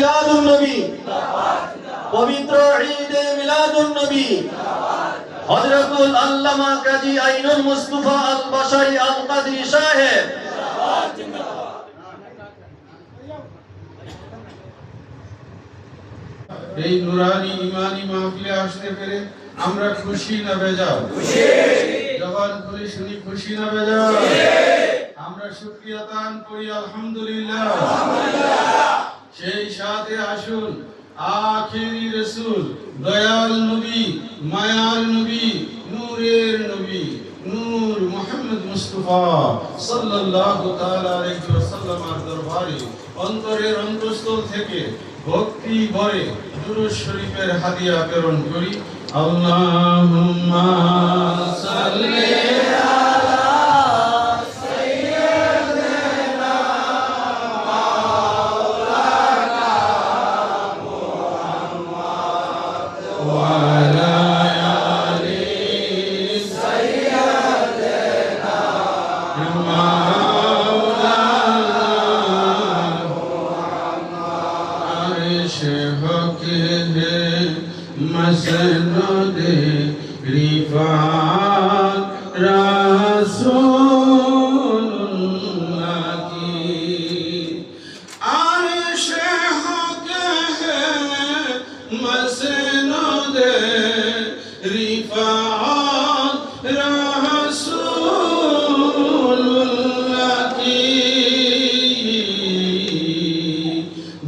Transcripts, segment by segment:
মিলাদুন নবী, পবিত্র ঈদে মিলাদুন নবী হযরতুল আল্লামা কাজী আইনুল মুস্তাফা আল বাশারি আল কাদরি সাহেব। এই নুরানি ইমানি মাহফিলে আসতে পেরে আমরা খুশি না বেজার? খুশি। জবান খুলে শুনি খুশি না বেজার? আমরা শুকরিয়া দান করি আলহামদুলিল্লাহ। সেই সাথে আসুন আখিরি রাসূল, দয়াল নবী, মায়ার নবী, নূরের নবী, নূর মুহাম্মদ মুস্তাফা সাল্লাল্লাহু তাআলা আলাইহি ওয়াসাল্লামের দরবারে অন্তরের অন্তঃস্থল থেকে ভক্তি ভরে দুরূদ শরীফের হাদিয়া প্রেরণ করি। আল্লাহুম্মা সাল্লি আলা সাইয়্যিদিনা মাওলানা মুহাম্মদ ওয়া আলা আলি সাইয়্যিদিনা মসনদে রিফাত রাসূলুল্লাহ কি আরশে হক হে মসনদে রিফাত রাসূলুল্লাহ কি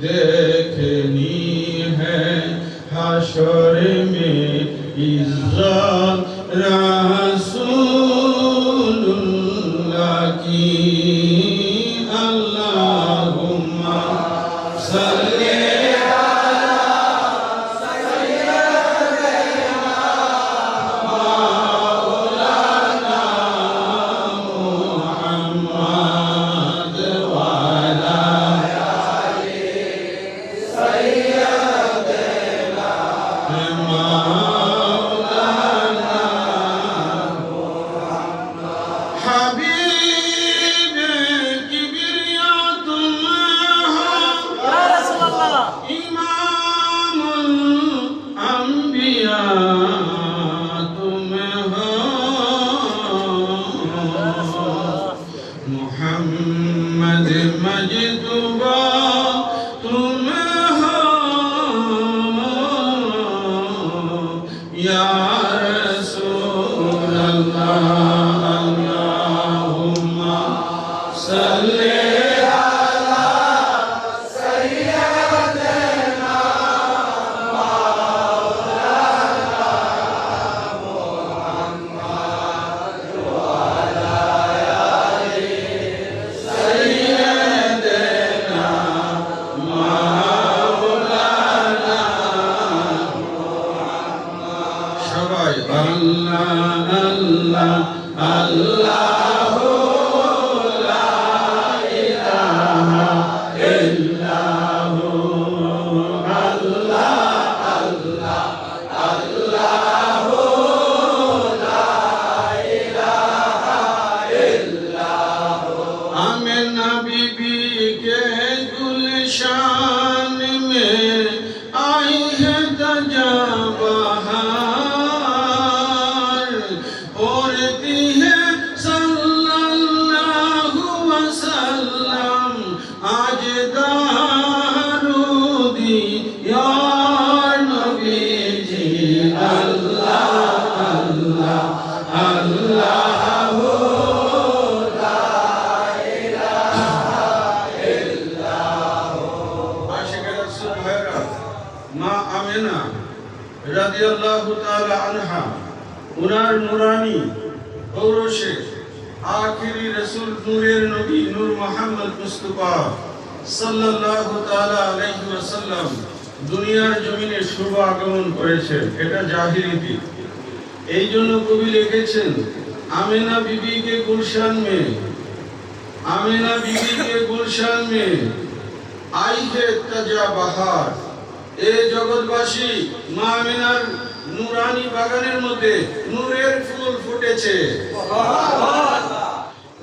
देखनी है हाशर में इज्जत रसूलुल्लाह की। अल्लाहुम्मा सल्ली अला सय्यिदिना मौलाना मुहम्मद व अला हबीब किबरिया तुम हो या रसूल अल्लाह, इमामुल अंबिया तुम हो, मुहम्मद मजदूबा तुम हो या रसूल अल्लाह। अल्लाहुम्मा सल्ली अला सय्यिदिना मौलाना मुहम्मद व अला आलि सय्यिदिना मौलाना সবাই আল্লাহ আল্লাহ আল্লাহু লা ইলাহা ইল্লাহু আল্লাহ আল্লাহ আল্লাহু লা ইলাহা ইল্লাহু। আমিনা बीबी के गुलशान में आई है ताजा बहार, औरती है सल्लल्लाहु वसल्लम आज दारूदी या नबी जी। अल्लाह अल्लाह अल्लाहु ला इलाहा इल्लाहु। आशिक़े रसूल भाईरा, মা আমেনা রাদিয়াল্লাহু তাআলা আনহা উনার নুরানি ঔরসে আখিরি রাসূল নূরের নবী নূর মুহাম্মদ মুস্তাফা সাল্লাল্লাহু তাআলা আলাইহি ওয়াসাল্লাম দুনিয়ার জমিনে শুভ আগমন করেছেন। এটা জাহিলিতি। এই জন্য কবি লিখেছেন আমেনা बीबी के गुलशान में, आमिना बीबी के गुलशान में आई है ताजा बहार। এ জগৎবাসী মা আমিনার নুরানি বাগানের মধ্যে নূরের ফুল ফুটেছে।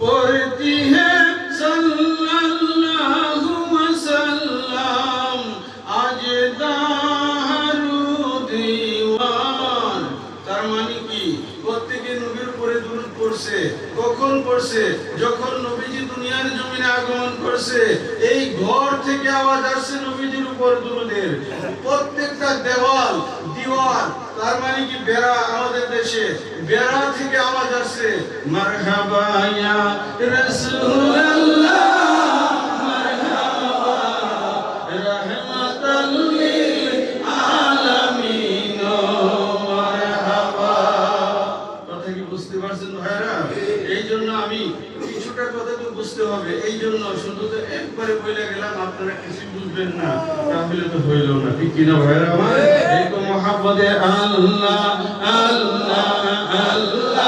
পড়তি হে সাল্লাল্লাহু ওয়াসাল্লাম পড়ছে, কখন পড়ছে? যখন নবীজি দুনিয়ার জমিনে আগমন করছে। এই ঘর থেকে আওয়াজ আসছে নবীজির উপর দুরূদের। প্রত্যেকটা দেওয়াল, দিওয়াল, তার মানে কি বেড়া, আমাদের দেশে বেড়া থেকে আওয়াজ আসছে মারহাবা ইয়া রাসূলুল্লাহ, বুঝতে হবে। এই জন্য শুধু তো একবারে বলে গেলাম, আপনারা কিছু বুঝবেন না, তাহলে তো হইল না, ঠিক কিনা ভাইরা আমার? এই তো মহাব্বতে আল্লাহ আল্লাহ আল্লাহ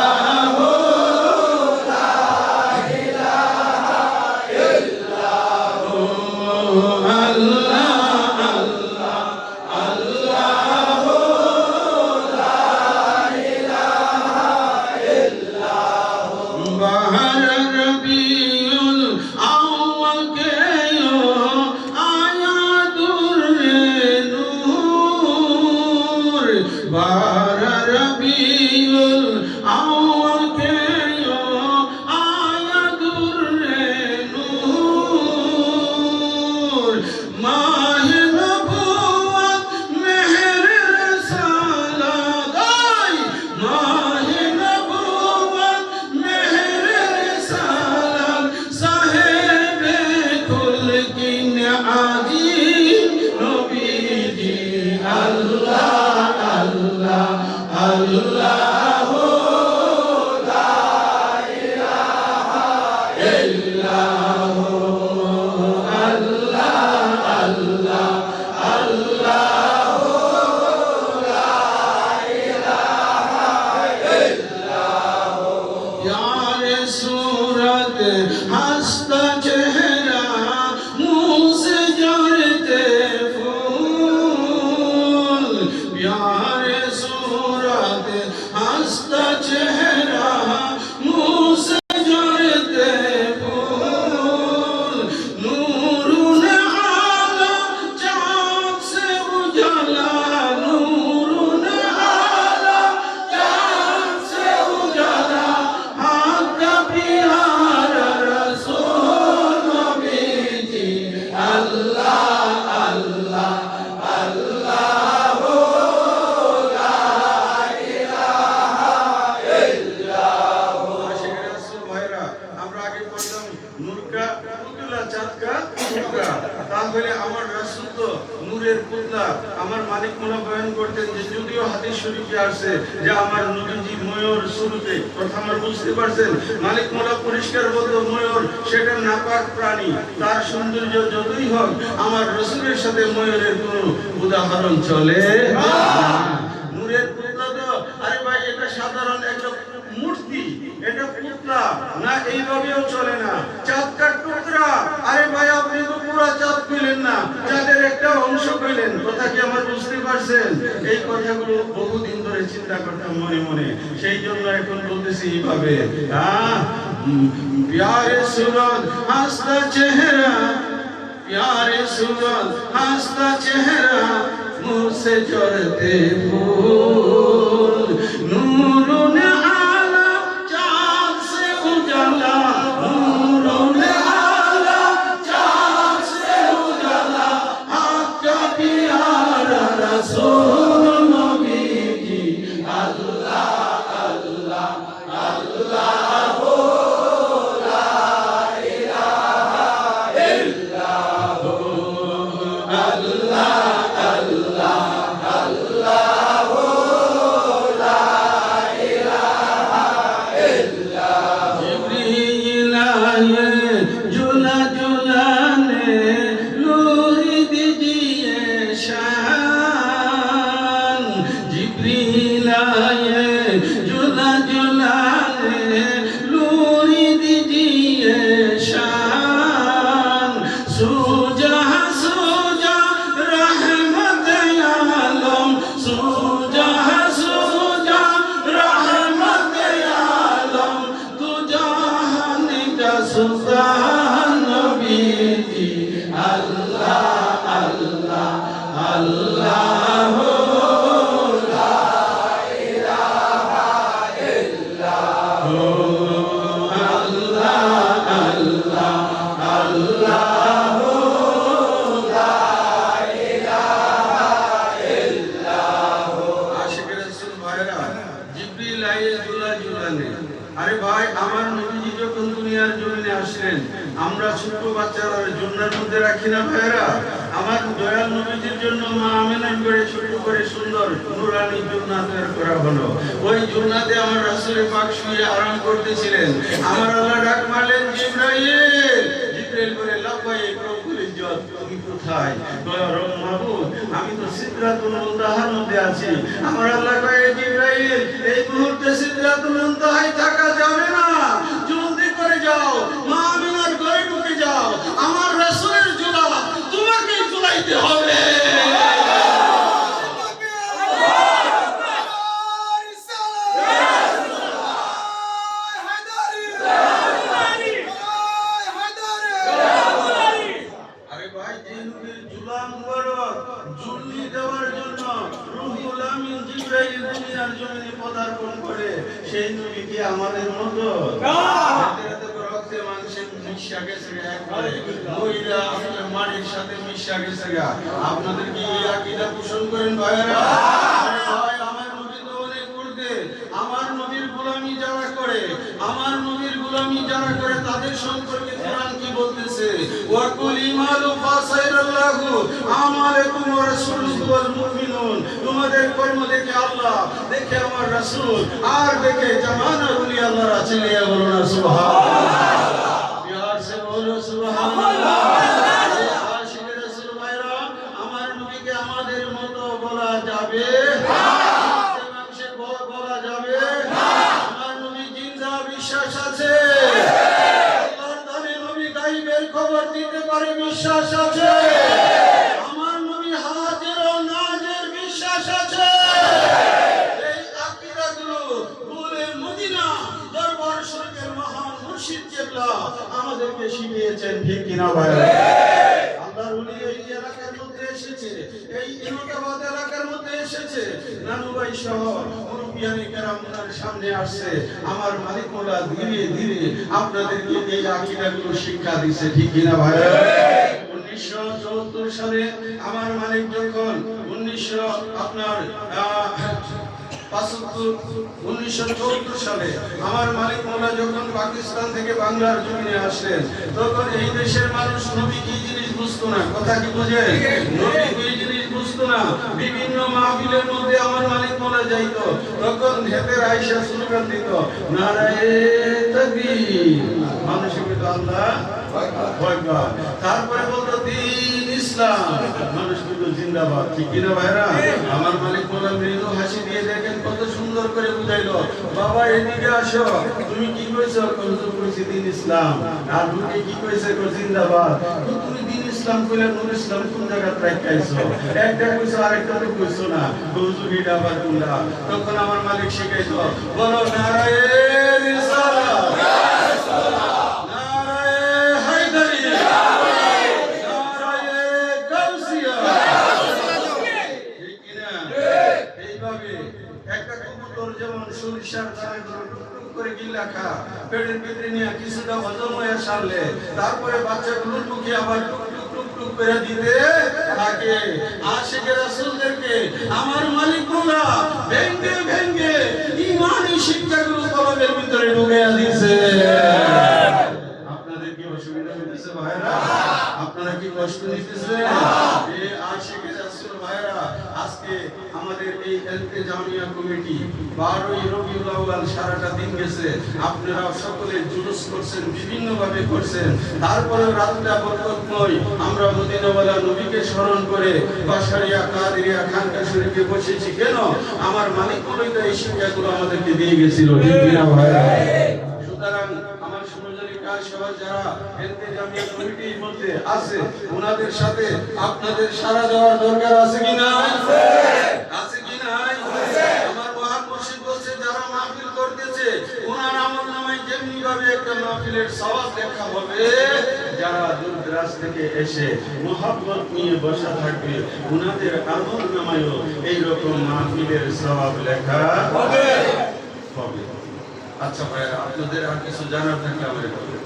আমার মালিক মোলা বয়ান করতেন যে যদিও হাদিস শরীফে আছে যে আমার নবীজি ময়ূর শুরুতে কথা আমার বুঝতে পারছেন, মালিক মোলা পরিষ্কার বলতো ময়ূর সেটা নাপাক প্রাণী, তার সৌন্দর্য যতই হোক আমার রাসূলের সাথে ময়ূরের কোনো উদাহরণ চলে না। নূরের পুতলা তো আরে ভাই এটা সাধারণ একটা মূর্তি, এটা পুতলা না, এইভাবেও চলে না। চাঁদকার টুকরা, আরে ভাই আপনি তো পুরো চাঁদ কইলেন না, চাঁদের একটা অংশ কইলেন, কথা কি আমার বুঝতে পারছেন? এই কথাগুলো বহুদিন ধরে চিন্তা করতাম মনে মনে, সেই জন্য এখন বলতেছি এইভাবে, প্যারে সুরত হাসতা চেহারা, प्यारे सूरत हंसता चेहरा, मुँह से झरते फूल, नूरुन आला चाँद से उजाला, नूरुन आला चाँद से उजाला, आपका प्यारा रसूल नबी जी, अल्लाह अल्लाह अल्लाह हो ला इलाहा इल्ला বাচ্চারা জুন্নার মধ্যে রাখি না ভাইরা, আমার দয়াল নবীজির জন্য মা আমেনা করে শুরু করে সুন্দর নুরানি জুন্নাত তৈরি করা হলো। ওই জুন্নাতে আমার রাসূল পাক শুয়ে আরাম করতেছিলেন। আমার আল্লাহ ডাক মারলেন, জিবরাইল। জিবরাইল বলে, লাব্বাইক রব্বুল ইজ্জত, তুমি কোথায়? দয়ার মাবুদ, আমি তো সিদরাতুল মুনতাহার মধ্যে আছি। আমার আল্লাহ কয়, জিবরাইল, এই মুহূর্তে সিদরাতুল মুনতাহায় থাকা যাবে না, জলদি করে যাও, মা আমিনার ঘরে ঢুকে যাও। আমার রাসূলের জুলা তোমাকেই জুলাইতে হবে। সেই নবী কি আমাদের মতো রক্তে মাংসে মিশা গেছে একবারে, মহিলা আসলে মাটির সাথে মিশা গেছে? আপনাদের কি এই আকীদা পোষণ করেন ভাইরা? ভাই, আমার নবী তো অনেক ঊর্ধ্বে। আমার নবীর গোলামি যারা করে, আমার নবীর গোলামি যারা করে তাদের সম্পর্কে কোরআন কি বলতেছে? ওয়াকুল ইমালু ফাসাইরাল্লাহু আমালাকুম ওয়া রাসূলুহু ওয়াল মুমিনুন। তোমাদের কর্ম দেখে আল্লাহ, দেখে আমার রাসূল, আর দেখে জামানার ওলি আল্লাহরা চিল্লিয়ে বলুন না সুবহানাল্লাহ। বিহার সে বলো সুবহানাল্লাহ। আশিকে রাসূল ভাইরা, আমার নবীকে আমাদের মতো বলা যাবে না, মাংসে বলা যাবে না। আমার নবী জিন্দা, বিশ্বাস আছে। আল্লাহর দানে নবী গায়বের খবর দিতে পারে, বিশ্বাস আছে। আমার নবী হাজির ও নাজির, বিশ্বাস আছে। এই আকীদাগুলো নূরে মদিনা দরবার শরীফের মহান মুর্শিদ কেবলা আমাদেরকে শিখিয়েছেন, ঠিক কিনা ভাই? আল্লাহর ওলি এই এলাকার মধ্যে এসেছে, এই ইনোদাবাদ এলাকার মধ্যে এসেছে, নানুভাই সহ মুরব্বিয়ানে কেরাম ওনার সামনে আসছে। আমার মালিক মোলা ধীরে ধীরে আপনাদেরকে এই আকীদাগুলো শিক্ষা দিচ্ছে, ঠিক কিনা ভাই? 1974 সালে আমার মালিক যখন 1974 সালে আমার মালিক মোলা যখন পাকিস্তান থেকে বাংলার জমিনে আসলেন, তখন এই দেশের মানুষ নবী কি জিনিস বুঝতো না। কথা কি বোঝে? নবী কি জিনিস বুঝতো না। বিভিন্ন মাহফিলের মধ্যে আমার মালিক মোলা যাইতো, তখন হেতের আয়েশা স্লোগান দিত, নারায়ে তাকবীর। মানুষের কিন্তু আল্লাহ ভয়বাদ। তারপরে বলতো দ্বীন ইসলাম, মানুষ কিন্তু জিন্দাবাদ, ঠিক কিনা ভাইরা? আমার মালিক মোলা মৃদু হাসি দিয়ে দেখেন কত সুন্দর করে বুঝাইলো, বাবা এদিকে আসো, তুমি কি কইছো? হুজুর কইছি দ্বীন ইসলাম। আর তুমি কি কইছে? জিন্দাবাদ। তুমি দ্বীন ইসলাম কইলে নূর ইসলাম কোন জায়গা রাখাইছো? একটা কইছো আরেকটা তো কইছো না, হুজুর এটা আবার কোনটা? তখন আমার মালিক শিখাইতো, বলো নারায়ে রিসালাত, পেটের ভিতরে নিয়ে কিছুটা হজম হয়ে সারলে তারপরে বাচ্চাগুলোর মুখে আবার টুক টুক টুক টুক করে দিতে থাকে। আশিকে রাসূলদেরকে আমার মালিক মোলা ভেঙ্গে ভেঙ্গে ঈমানি শিক্ষাগুলো কলবের ভিতরে ঢুকিয়ে দিয়েছে। আপনাদের কি অসুবিধা হইতেছে ভাইরা? আপনারা কি কষ্ট নিতেছেন? এই আশিকে রাসূল ভাইরা, আজকে আমাদের এই এলকে জামিয়া কমিটি 12ই রবিউল আউয়াল সারাটা দিন গেছে, আপনারা সকলে জুলুস করছেন, বিভিন্ন ভাবে করছেন। তারপরে রাতটা বরকতময়, আমরা মদিনাওয়ালা নবীকে স্মরণ করে বাশারিয়া কাদেরিয়া খানকা শরীফে বসেছি। কেন? আমার মালিক কবিতা এই শিক্ষাগুলো আমাদেরকে দিয়ে গেছিল, ঠিক কিনা ভাইরা? সুতরাং আমার সুনজরি কাজ সভা যারা এলকে জামিয়া কমিটির মধ্যে আছে, ওনাদের সাথে আপনাদের সারা দেওয়ার দরকার আছে কি না? আছে কি না? আমার মহান মুর্শিদ বলছে, যারা মাহফিল করতেছে ওনার আমলনামায় যেমনি ভাবে একটা মাহফিলের সওয়াব লেখা হবে, যারা দূর দরাজ থেকে এসে মুহাব্বত নিয়ে বসা থাকবে ওনাদের আমলনামায়ও এই রকম মাহফিলের সওয়াব লেখা হবে। আচ্ছা ভাইরা, আপনাদের আর কিছু জানার থাকলে আমাদের বলুন।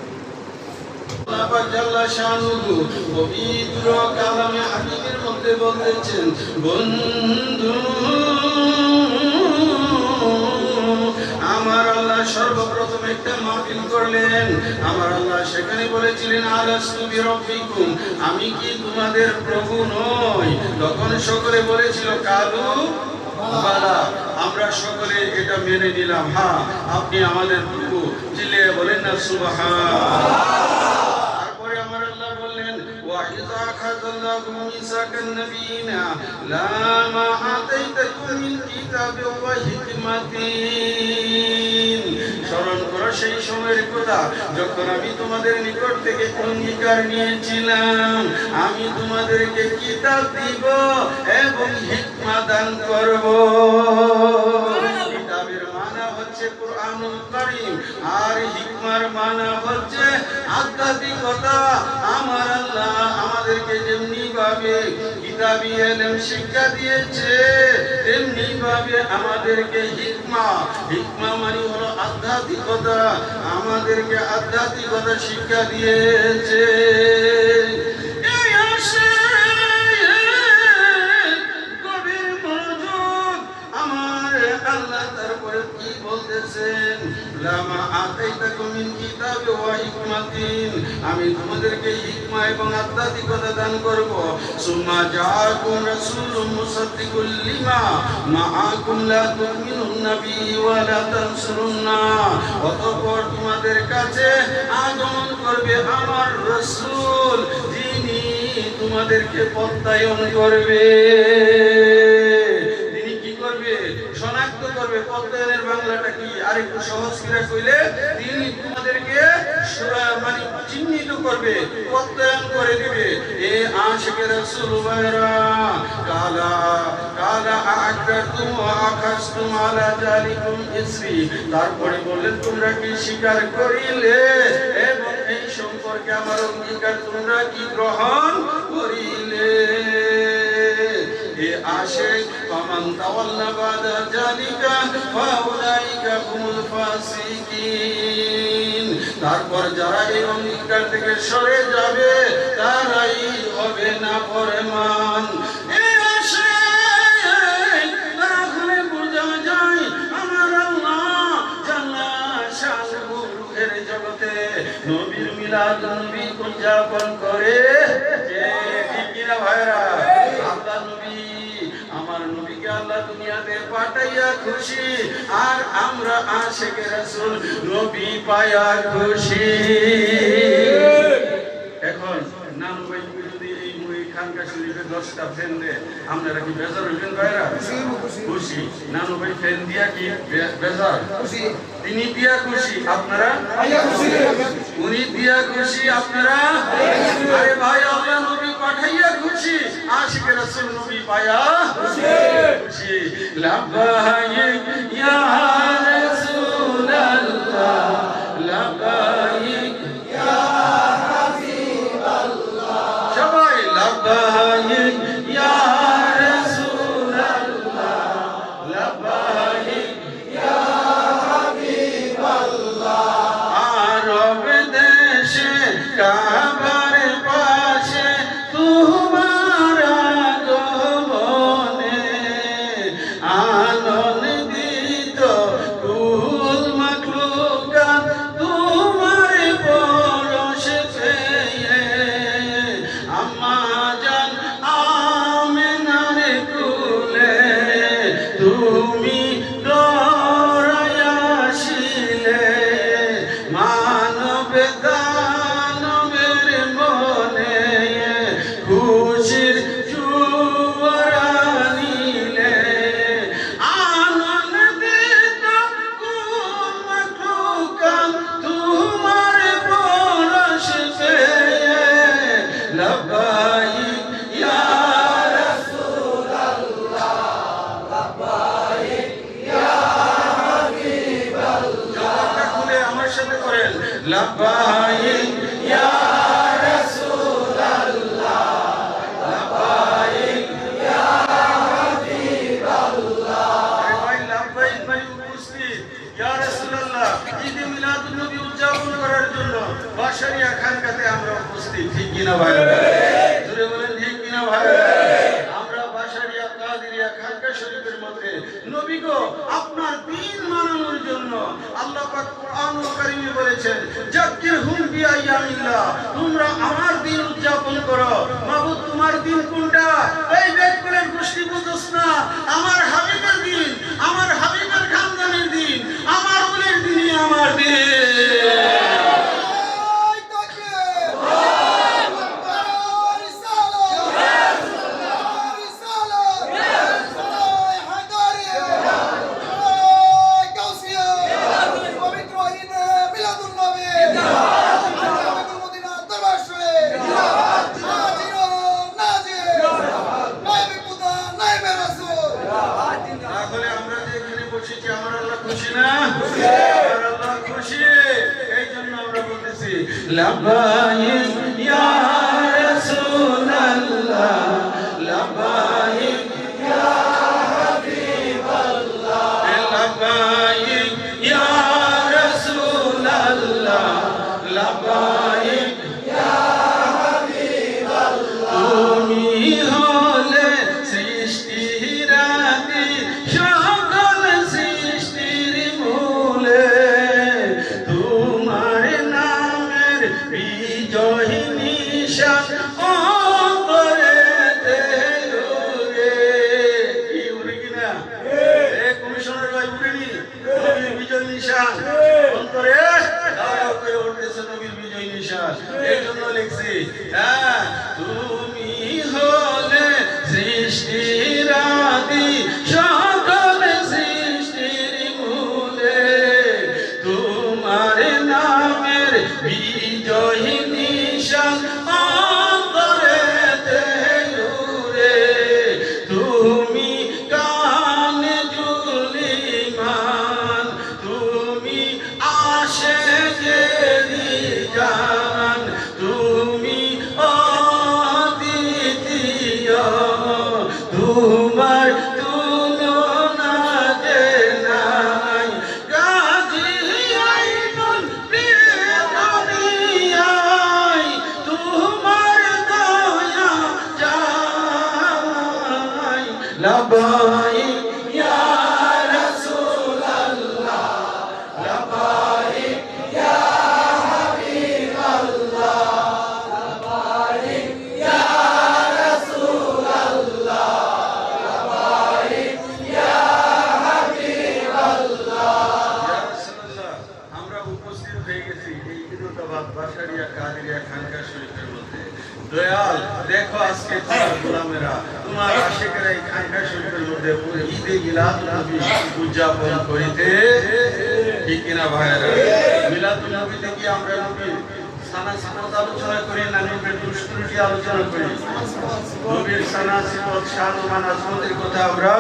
আল্লাহ পাক জাল্লা শানুহু পবিত্র কালামে হাকিমের মধ্যে বলতেছেন, বন্ধু আমার আল্লাহ সর্বপ্রথম একটা মাহফিল করলেন। আমার আল্লাহ সেখানে বলেছিলেন আলাস্তু বিরাব্বিকুম, আমি কি তোমাদের প্রভু নই? তখন সকলে বলেছিল কালু বালা, আমরা সকলে এটা মেনে নিলাম, হ্যাঁ আপনি আমাদের প্রভু। চিল্লিয়ে বলেন না সুবহান। তারপরে আমার আল্লাহ বললেন ওয়াইযা আখাযাল্লাহু মিসাকান নাবিয়িনা লামা আতাইতাকুম মিন কিতাবিন ওয়া হিকমাতিন। স্মরণ করো সেই সময়ের কথা যখন আমি তোমাদের নিকট থেকে অঙ্গীকার নিয়েছিলাম আমি তোমাদেরকে কিতাব দিব এবং হিকমা দান করব। কিতাবের মানা হচ্ছে কুরআনুল কারীম, আর হিকমার মানা হচ্ছে আধ্যাত্মিকতা। আমার আল্লাহ আমাদেরকে যেমনি ভাবে কিতাবি ইলম শিক্ষা দিয়েছে তেমনি ভাবে আমাদেরকে হিকমা মানে হলো আধ্যাত্মিকতা, আমাদেরকে আধ্যাত্মিকতা শিক্ষা দিয়েছে। এই আসে গভীর মনোযোগ, আমার আল্লাহ তারপরে কি বলতেছেন লামা আতাইতাকুম মিন কিতাবি ওয়া হিকমাতিন, আমি তোমাদেরকে হিকমা এবং আধ্যাত্মিকতা দান করব। সুম্মা জাআকুম রাসূলুম মুসাদ্দিকুল লিমা মাআকুম লা তুমিনুন্না বিহি ওয়া লা তানসুরুন্না, অতঃপর তোমাদের কাছে আগমন করবে আমার রাসূল যিনি তোমাদেরকে প্রত্যায়ন করবে। তিনি কি করবে? শনাক্ত করবে। প্রত্যায়নের বাংলাটা কি আর একটু সহজ করে কইলে তিনি তোমাদেরকে মানে চিহ্নিত করবে, প্রত্যায়ন করে দিবে। এ আশিকে রাসূল ভাইরা কালা আকরাতুম ওয়া আখাসতুম আলা যালিকুম ইসরি, তারপরে বললেন তোমরা কি স্বীকার করিলে এবং এই সম্পর্কে আমার অঙ্গীকার তোমরা কি গ্রহণ করিলে। এ আশিক ফামান তাওয়াল্লা বাদা যালিকা ফাউলাইকা হুমুল ফাসিকিন, তারপর যারা এই অঙ্গীকার থেকে সরে যাবে তারাই হবে নাফরমান। এই আশিক তারা খুলে বোঝা যায় আমার আল্লাহ জাল্লা শানুহু রূহের জগতে নবীর মিলাদ নবী উদযাপন করে। ঠিক কিনা ভাইরা? আল্লাহ নবী আমার নবীকে আল্লাহ দুনিয়াতে পাঠাইয়া খুশি, আর আমরা আশিকে রাসূল নবী পায়া খুশি। এখন নানু ভাই যদি এই মুই খানকা শরীফে 10টা ফ্যান দেয় আপনারা কি বেজার হইবেন ভাইরা? খুশি। নানু ভাই ফ্যান দিয়া কি বেজার? খুশি। তিনি দিয়া খুশি, আপনারা খুশি। উনি দিয়া খুশি, আপনারা। আরে ভাই আল্লাহ নবী পাঠাইয়া খুশি, আশিকে রাসূল নবী পায়া খুশি। লাব্বাইক ইয়া রাসূলুল্লাহ, লাব্বাইক ইয়া হাবিবাল্লাহ, সবাই লাব্বাইক ইয়া রাসূলুল্লাহ, লাব্বাইক ইয়া হাবিবাল্লাহ। আরব দেশে কাবার পাশে তোমার আগমনে আনন্দিত কুল মাখলুকাত তোমার পরশ পেয়ে। আম্মা জান আমিনার কোলে তুমি দৌড়াইয়া আসিলে, মানব দানবের মনে খুশির জোয়ার আনিলে। আনন্দিত কুল মাখলুকাত তোমার পরশ পেয়ে। লাব্বাইক ইয়া রাসূলুল্লাহ, লাব্বাইক ইয়া হাবিবাল্লাহ। জবানটা খুলে আমার সাথে করেন লাব্বাইক ইয়া রাসূলুল্লাহ, লাব্বাইক ইয়া হাবিবাল্লাহ। আরে ভাই লাব্বাইক ভাই উপস্থিত ইয়া রাসূলুল্লাহ ঈদে মিলাদুন নবী উদযাপন করার জন্য বাশারিয়া খানকাতে আমরা উপস্থিত। ঠিক কিনা ভাই? জোরে বলেন ঠিক কিনা ভাই? আমরা বাশারিয়া কাদেরিয়া খানকা শরীফের মধ্যে নবী গো আপনার দিন মানানোর জন্য আল্লাহ পাক কোরআনুল কারীমে বলেছেন যাক্কিরহুম বিআইয়ামিল্লাহ, তোমরা আমার দিন উদযাপন করো। মাবুদ তোমার দিন কোনটা? এই বেদকুলের গোষ্ঠী বুঝোস না, আমার হাবিবের দিন, আমার হাবিবের খানদানের দিন, আমার ওলির দিনই আমার দিন। তাহলে আমরা যে এখানে বসেছি আমার আল্লাহ খুশি না? আমার আল্লাহ খুশি, এই জন্য আমরা বলতেছি লাব্বাইক ইয়া রাসূলুল্লাহ, লাব্বাইক ইয়া হাবিবাল্লাহ, লাব্বাইক ইয়া রাসূলুল্লাহ, লাব্বাইক ইয়া হাবিবাল্লাহ। তুমি হলে সৃষ্টির আদি, সকল সৃষ্টির মূলে, তোমার নামের বিজয় নিশান অন্তরেতে উড়ে। কি উড়ে কিনা? কমিশনার ভাই উড়েনি? নবীর বিজয় নিশান অন্তরে দাঁড়াও করে উঠতেছে, নবীর বিজয় নিশান। এই জন্য লিখছি, হ্যাঁ, তুমি হলে সৃষ্টির আদি, সকল সৃষ্টির মূলে, তোমার নামের বিজয় নিশান অন্তরেতে উড়ে। তুমি কানে জুলিমান, তুমি আশিকেরি জান, তুমি অদ্বিতীয়, তোমার তুলনা যে নাই। গাজী আইনুল প্রিয়দনিয়ায় তোমার দয়া চাই। লাব্বাইক ইয়া রাসূলুল্লাহ, লাব্বাইক ইয়া হাবিবাল্লাহ, লাব্বাইক ইয়া রাসূলুল্লাহ, লাব্বাইক ইয়া হাবিবাল্লাহ। ইয়া রাসূলুল্লাহ, আমরা উপস্থিত হয়ে গেছি এই ঈদুদ্দাবাদ বাসারিয়া কাদেরিয়া খানকা শরীফের মধ্যে। দয়াল দেখো, আজকে তোমার গোলামেরা, তোমার আশিকেরা এই খানকা শরীফের মধ্যে ঈদে মিলাদুন নবী উদযাপন করিতে, ঠিক কিনা ভাইরা? মিলাদুন নবীতে কি আমরা নবীর সানা সিফত আলোচনা করি না নবীর দুষ্টুটি আলোচনা করি? নবীর সানা সিফত শান ও মানাজমতের কথা আমরা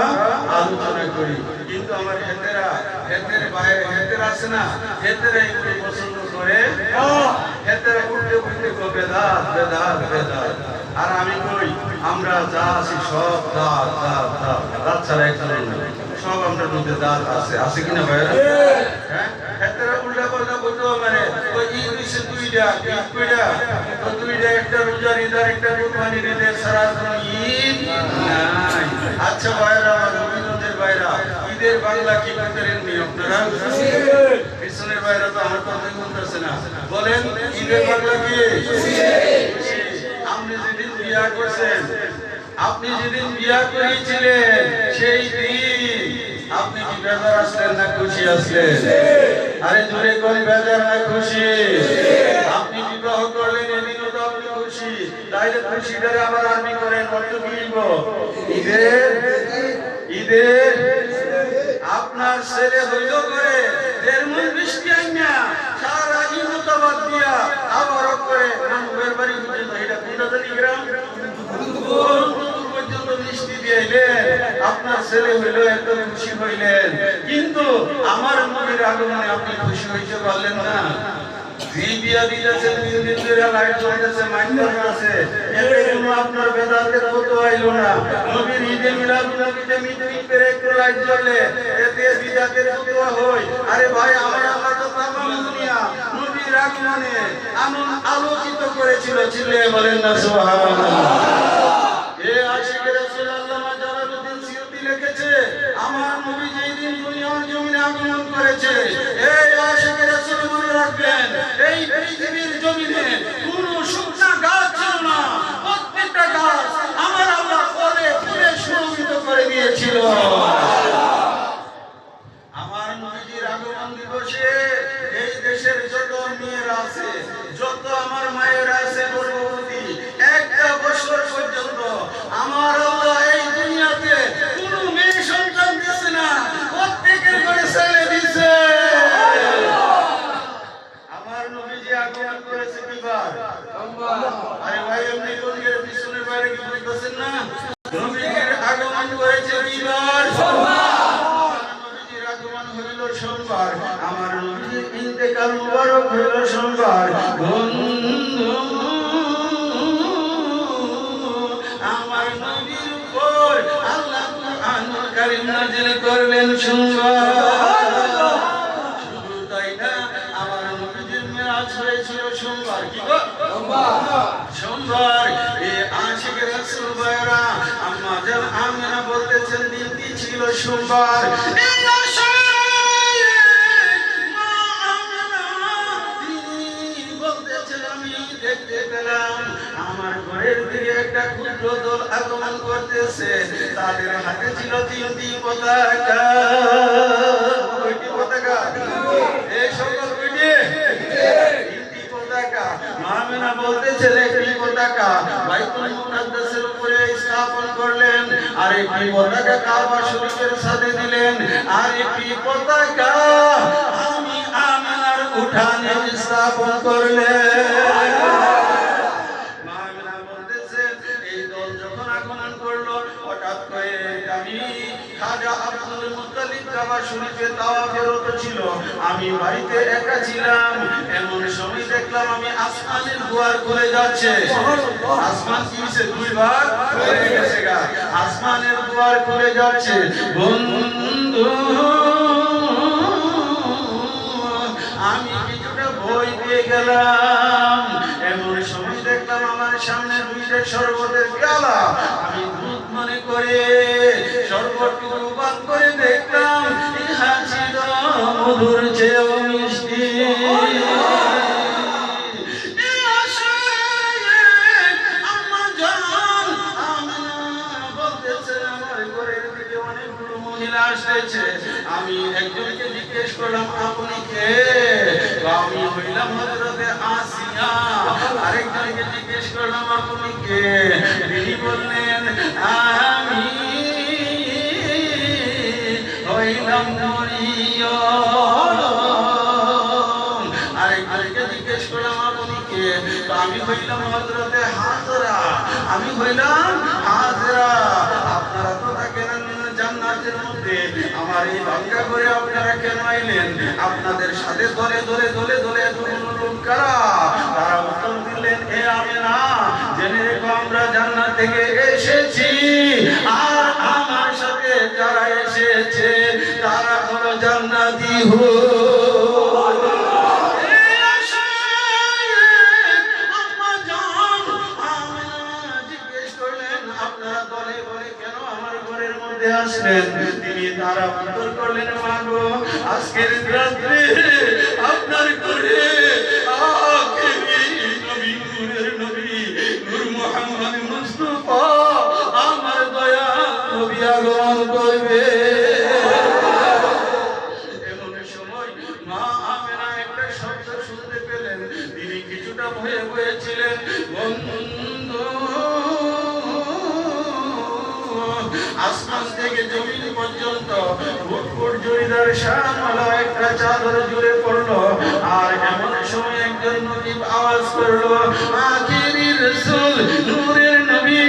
আলোচনা করি, কিন্তু আমার হেতেরা, হেতের বাইরে হেতের আছে না, হেতেরা এগুলো পছন্দ করে। হেতেরা উল্টে উল্টে বেদাত বেদাত বেদাত। আর আমি কই আমরা যা আছি সব দাঁত দাঁত দাঁত, দাঁত ছাড়া একটা সব আমাদের মধ্যে দাঁত আছে, আছে কিনা ভাইরা? হ্যাঁ, হেতেরা উল্টা পাল্টা বলতে মানে ওই ঈদ হইছে দুইটা, ঈদ কইরা তো দুইটা, একটা রোজার ঈদ আর একটা কুরবানির ঈদের ছাড়া কোনো ঈদ নাই। আচ্ছা ভাইরা, আমার রবীন্দ্রদের ভাইরা, ঈদের বাংলা কি করেন নি আপনারা? পিছনের ভাইরা তো আমার কথাই বলতেছে না, বলেন ঈদের বাংলা কি? আপনি যেদিন বিয়া করছেন, আপনি যেদিন বিয়া করেছিলেন, সেই দিন আপনি কি বেজার আসলেন না খুশি আসলেন? আরে জোরে কোন বেজার না খুশি? আপনি বিবাহ করলেন, এদিনও তো আপনি খুশি, তাইলে খুশিটারে আবার আরবি করেন, অর্থ কি লিখব? ঈদের, ঈদের আপনার ছেলে হইল করে দেড় মন বৃষ্টি আইনা সারা ঈদুদ্দাবাদ দিয়া আবার করে নানুবের বাড়ি পর্যন্ত, এটা কোনটা জানি গ্রাম পর্যন্ত বৃষ্টি দিয়েলেন, আপনার ছেলে হইল একদম খুশি হইলেন। কিন্তু আমার নবীর আগমনে আপনি খুশি হইতে পারলেন না। বিয়া দিতেছে, 3 দিন ধরে লাইট জ্বলতেছে, মাইক বাজতেছে, এতে কোনো আপনার বেদাতের মতো আইলো না। নবীর ঈদে মিলাদুন নবীতে মিটিং করে একটু লাইট জ্বলে, এতে বিদাতের মতো হয়। আরে ভাই, আমার আল্লাহ তো তামাম দুনিয়া নবীর আগমনে আলোকিত করেছিল, চিল্লিয়ে বলেন না সুবহানাল্লাহ। এ আশিকে রাসূল আল্লামা জালালউদ্দিন সিয়ুতি লিখেছে, আমার নবী যেই দিন দুনিয়ার জমিনে আগমন করেছে, এই জমিনে কোনো শুকনা গাছ ছিল না, প্রত্যেকটা গাছ আমার আল্লাহ ফলে ফুলে সুরভিত করে দিয়েছিল। আমার নবীজির আগমন দিবসে এই দেশের যত মেয়েরা আছে, যত আমার মায়েরা আছে গর্ভবতী, একটা বছর পর্যন্ত আমার আল্লাহ এই দুনিয়াতে কোনো মেয়ে সন্তান দিচ্ছে না, প্রত্যেকের ঘরে ছেলে দিছে। আমার নবীজি আগমন করেছে কিবার? আরে ভাই, এমনি কোনের পিছনের বাইরে কি বলতেছেন না? নবীজির আগমন করেছে কিবার? নবীজির আগমন হইল সোমবার, আমার নবীজির ইন্তেকাল মুবারক হইল সোমবার। বন্ধু, আমার নবীর উপর আল্লাহ কুরআনুল কারীম নাযিল করলেন সোমবার। শুধু তাই না, আমার নবীজির মেরাজ হয়েছিল সোমবার। কি গো? সোমবার। এই আশিকের রাসূল ভাইরা আম্মা জান আমিনা বলতেছেন দিনটি ছিল সোমবার। এই দেখতে পেলাম আমার ঘরের দিকে একটা ক্ষুদ্র দল আগমন করতেছে, তাদের হাতে ছিল তিনটি পতাকা। কয়টি পতাকা? এই সকল কয়টি? তিনটি পতাকা। আমিনা বলতেছেন একটি পতাকা বাইতুল মুকাদ্দাসের উপরে স্থাপন করলেন, আর একটি পতাকা কাবা শরীফের সাথে দিলেন, আর একটি পতাকা আমি আমিনার উঠানে স্থাপন করলেন। হঠাৎ করে আমি খাজা আব্দুল মুত্তালিব কাবা শরীফে তাওয়াফরত ছিল, আমি বাড়িতে একা ছিলাম। এমন সময় দেখলাম আমি আসমানের দুয়ার খুলে যাচ্ছে। আসমান কি হইছে? দুই ভাগ হয়ে গেছে গা। আসমানের দুয়ার খুলে যাচ্ছে। বন্ধু, আমি কিছুটা ভয় পেয়ে গেলাম। এমন সময় দেখলাম আমার সামনে দুইটা শরবতের পেয়ালা, আমি দুধ মনে করে শরবতটুকু পান করে দেখলাম ইহা ছিল মধুর চেয়েও মিষ্টি। আমি একজনকে জিজ্ঞেস করলাম আপনি কে? আমি হইলাম হযরতে আসিয়া। আরেকজনকে জিজ্ঞেস করলাম আপনি কে? তিনি বললেন আমি হইলাম মরিয়ম। আরেকজনকে জিজ্ঞেস করলাম আপনি কে? আমি হইলাম হযরতে হাজরা। আমি হইলাম হাজরা। আপনারা তো থাকেন জান্নাতের মধ্যে, আমার এই ভাঙ্গা করে আপনারা কেন আইলেন? আপনাদের সাথে দলে দলে দলে দলে এতগুলো লোক কারা? তারা উত্তর দিলেন, এ আমিনা, জেনে রেখো আমরা জান্নাত থেকে এসেছি, আর আমার সাথে যারা এসেছে তারা হলো জান্নাতি। আসলেন তিনি, তারা উত্তর করলেন, মাগো আজকের রাত্রে আপনার ঘরে নবী নূরের নবী নূর মুহাম্মদ মুস্তাফা আমার দয়া নবী আগমন করবে। এমন সময় মা আমিনা একটা শব্দ শুনতে পেলেন, তিনি কিছুটা ভয়ে ভয়ে ছিলেন। বন্ধু, আসমান থেকে জমিন পর্যন্ত ফুটফুট জরিদার শানওয়ালা একটা চাদর জুড়ে পড়লো, আর এমন সময় একজন নবী আওয়াজ করলো, আখিরি রাসূল নূরের নবী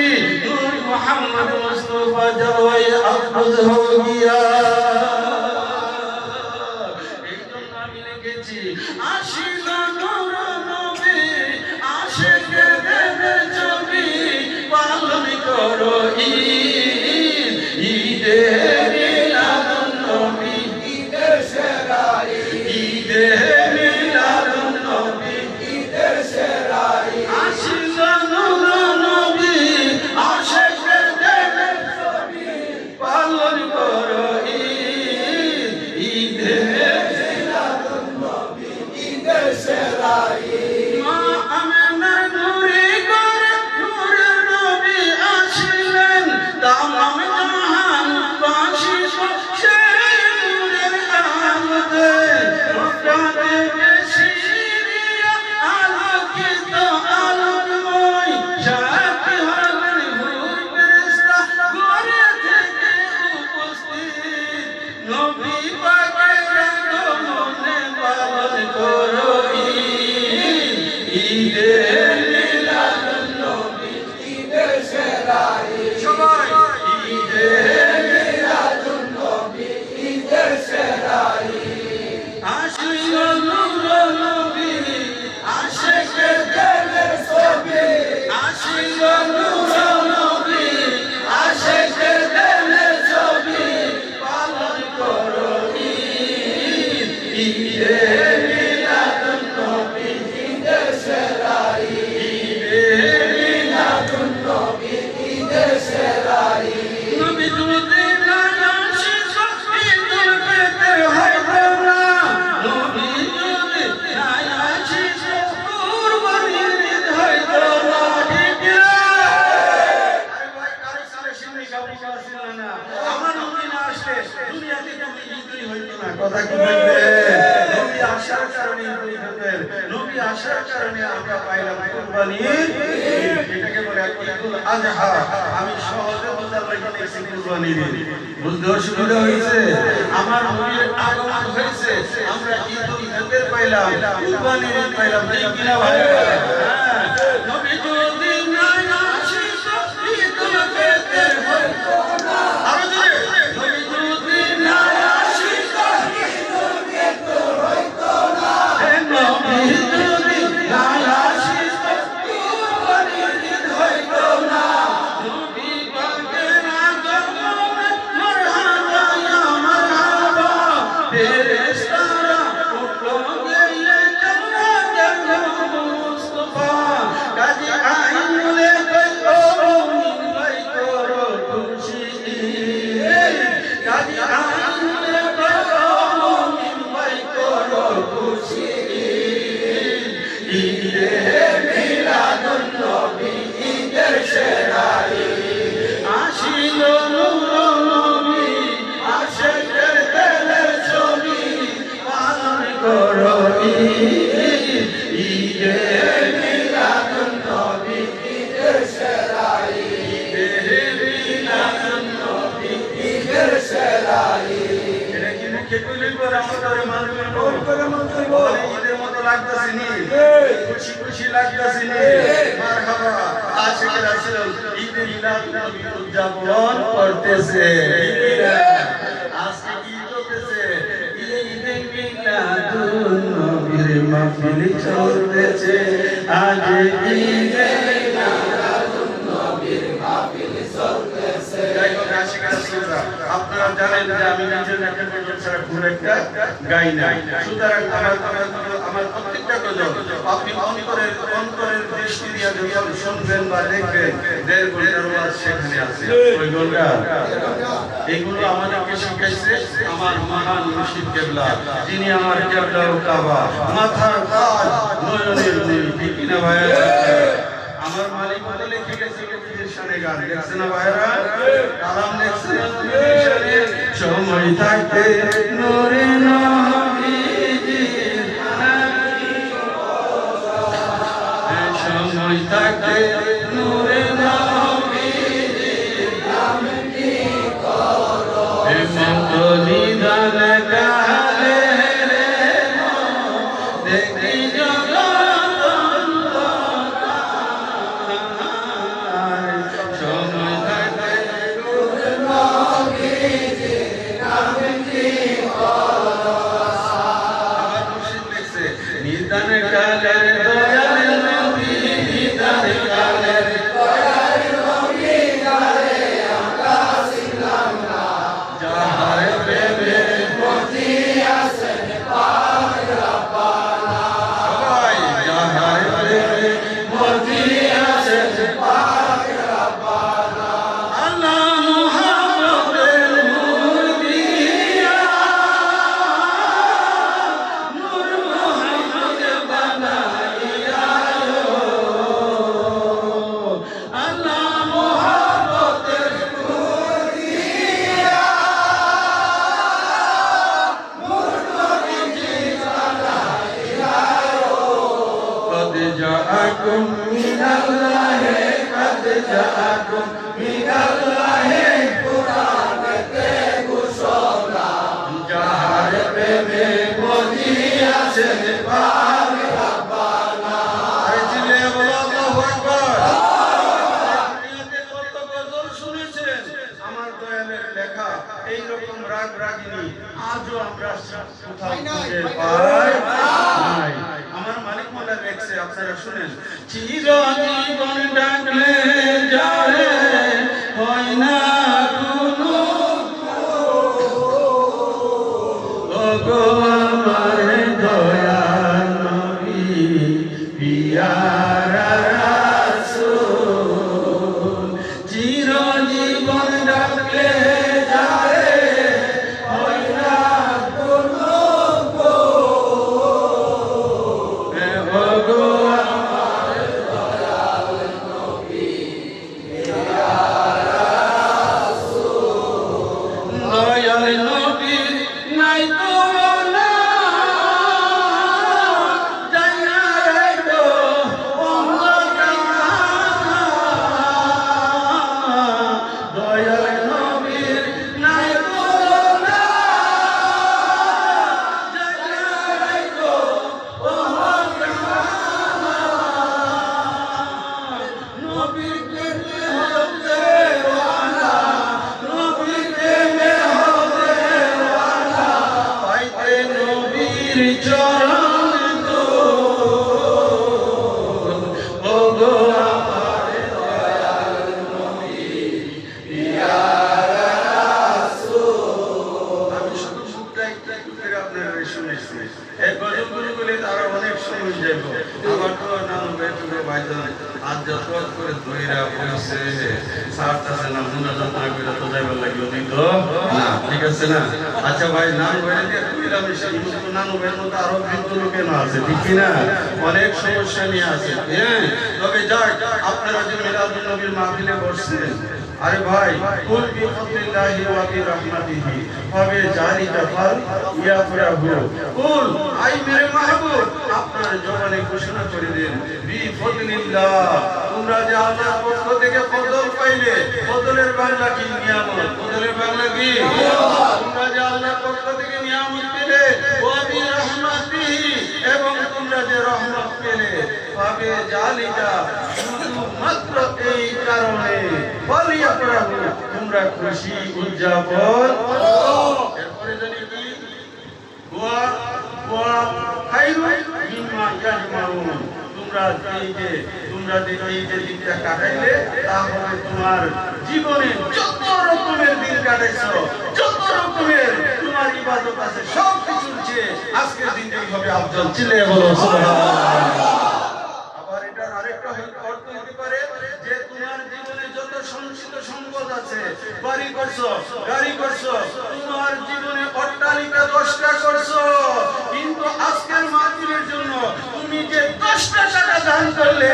নূর মুহাম্মদ মুস্তাফা জওয়াই আফরোজ হো গিয়া। এই জন্য আমি লিখেছি, আশিকা নূর নবী আশিকে দেবে ছবি পালন করো ঈদে মিলাদুন নবী, ঈদের সেরা ঈদে মিলাদুন নবী, ঈদের সেরা আশিকা নূর নবী আশিকে দেবে ছবি পালন করো ঈদ। কাবুল আসিল না আমার নবী না আসলে দুনিয়াতে কোনো ঈদই হইতো না কথা কি বলবে নবী আসার কারণে ঈদ হতেন নবী আসার কারণে আমরা পাইলাম কুরবানি এটাকে বলে ঈদুল আযহা আমি সহজে বোঝার লাগি দেখছি কুরবানি বুঝতে অসুবিধা হয়েছে আমার নবীর আগমন হয়েছে আমরা ঈদুল ফিতর পাইলাম কুরবানি পাইলাম ঠিক কিনা ভাই হ্যাঁ নবী যদি না আসে ঈদুল ফিতর হইতো না আরো জোরে নবী যদি না আসে ঈদুল ফিতর হইতো না নবী যদি না আসে কুরবানি ঈদ হইতো না নবী পাকের আগমনে মারহাবা ইয়া মারহাবা ফেরেশতারা উঠলো গিয়ে জান্নাতের মুস্তাফা কাজী আইনুলে কইতো মুমিন ভাই করো খুশি কাজী আইনুলে কইতো মুমিন ভাই করো খুশি ঈদে মিলাদুন নবী ঈদের সেরা আসিল নূর নবী আশিকের দিলের ছবি পালন করো ঈদে মিলাদুন নবী ঈদের সেরা ঈদে মিলাদুন নবী ঈদের সেরা এটা কি মুখে কইলে পরে আমাদের মানবে ঈদের মতো লাগতেছে নি খুশি খুশি লাগতেছে নি মারহাবা আশিক রাসূল ঈদে মিলাদুন নবী উদযাপন করতেছে আজকে কি চলতেছে ঈদে মিলাদুন নবীর মাহফিল চলতেছে আজ ঈদে মিলাদুন নবীর মাহফিল চলতেছে আশিক রাসূলরা আপনারা জানেন যে আমি নিজে একটা গজল ছাড়া খুব একটা গাই না সুতরাং আমার প্রত্যেকটা গজল আপনি অন্তরের দৃষ্টি দিয়ে যখন শুনবেন বা দেখবেন 1.5 ঘন্টার ওয়াজ সেখানে আছে ওই ঘন্টা এগুলো আমাদেরকে শিখাইছে আমার মহান মুর্শিদ কেবলা যিনি আমার কেবলা ও কাবা মাথার তাজ নয়নের নীল ঠিক কিনা ভাইয়া আমার মালিক বলে লিখে গেছে নবীর শানে গান দেখছেন না ভাইরা কালাম দেখছেন নবীর শানে সময় থাকতে নূরে নবীজির সময় থাকতে নূরে নবীজির নাম কি করো এ মঙ্গলি দান কালে রে দেখি এইরকম রাগ রাগিনী আজও আমরা কোথাও খুঁজে পাই নাই। আমার মালিক মোলা লেখছে, আপনারা শুনেন। চিরজীবন ডাকলে যারে হয় না কোনো ওগো আমার দয়াল নবী পিয়ারা রাসূল, চিরজীবন ডাকলে ভাইজান আজ যত করে দইরা বসে সারতাছে না মুনাজাত না কইরা তো যাইবার লাগিও দিত না, ঠিক আছে না? আচ্ছা ভাই নাম কইরা দিয়ে কইলাম সেই মতো নানুবের মতো আরো কিন্তু লোকে না আছে, ঠিক কি না? অনেক সমস্যা নিয়ে আছে। হ্যাঁ, তবে যাক আপনারা যে মিলাদুন নবীর মাহফিলে বসছেন, আরে ভাই কুল বিফাদলিল্লাহি ওয়া বিরহমাতিহি ফাবে জালিকা ফাল ইয়াফরাহু। কুল আই মেরে মাহবুব আপনার জবানে ঘোষণা করে দেন বিফাদলিল্লাহ, তোমরা যে আল্লাহর পক্ষ থেকে ফজল পাইলে, ফজলের বাংলা কি? নিয়ামত। ফজলের বাংলা কি? তোমরা যে আল্লাহর পক্ষ থেকে নিয়ামত পেলে, ওয়া বিরহমাতিহি, এবং তোমরা যে রহমত পেলে, ফাবে জালিকা, শুধুমাত্র এই কারণে তোমরা খুশি উদযাপন করো। এরপরে জানি কি তোমরা এই যে দিনটা কাটাইলে, তাহলে তোমার জীবনে যত রকমের দিন কাটাইছো, যত রকমের তোমার ইবাদত আছে, সব কিছুর চেয়ে আজকের দিনটাই হবে আফজল। চিল্লাইয়া বলো সুবহানাল্লাহ। আবার এটার আরেকটা অর্থ হতে পারে যে তোমার জীবনে যত সঞ্চিত সম্পদ আছে, বাড়ি করছো, গাড়ি করছো, তোমার জীবনে অট্টালিকা 10টা করছো, কিন্তু আজকের মাহফিলের জন্য তুমি যে 10টা টাকা দান করলে,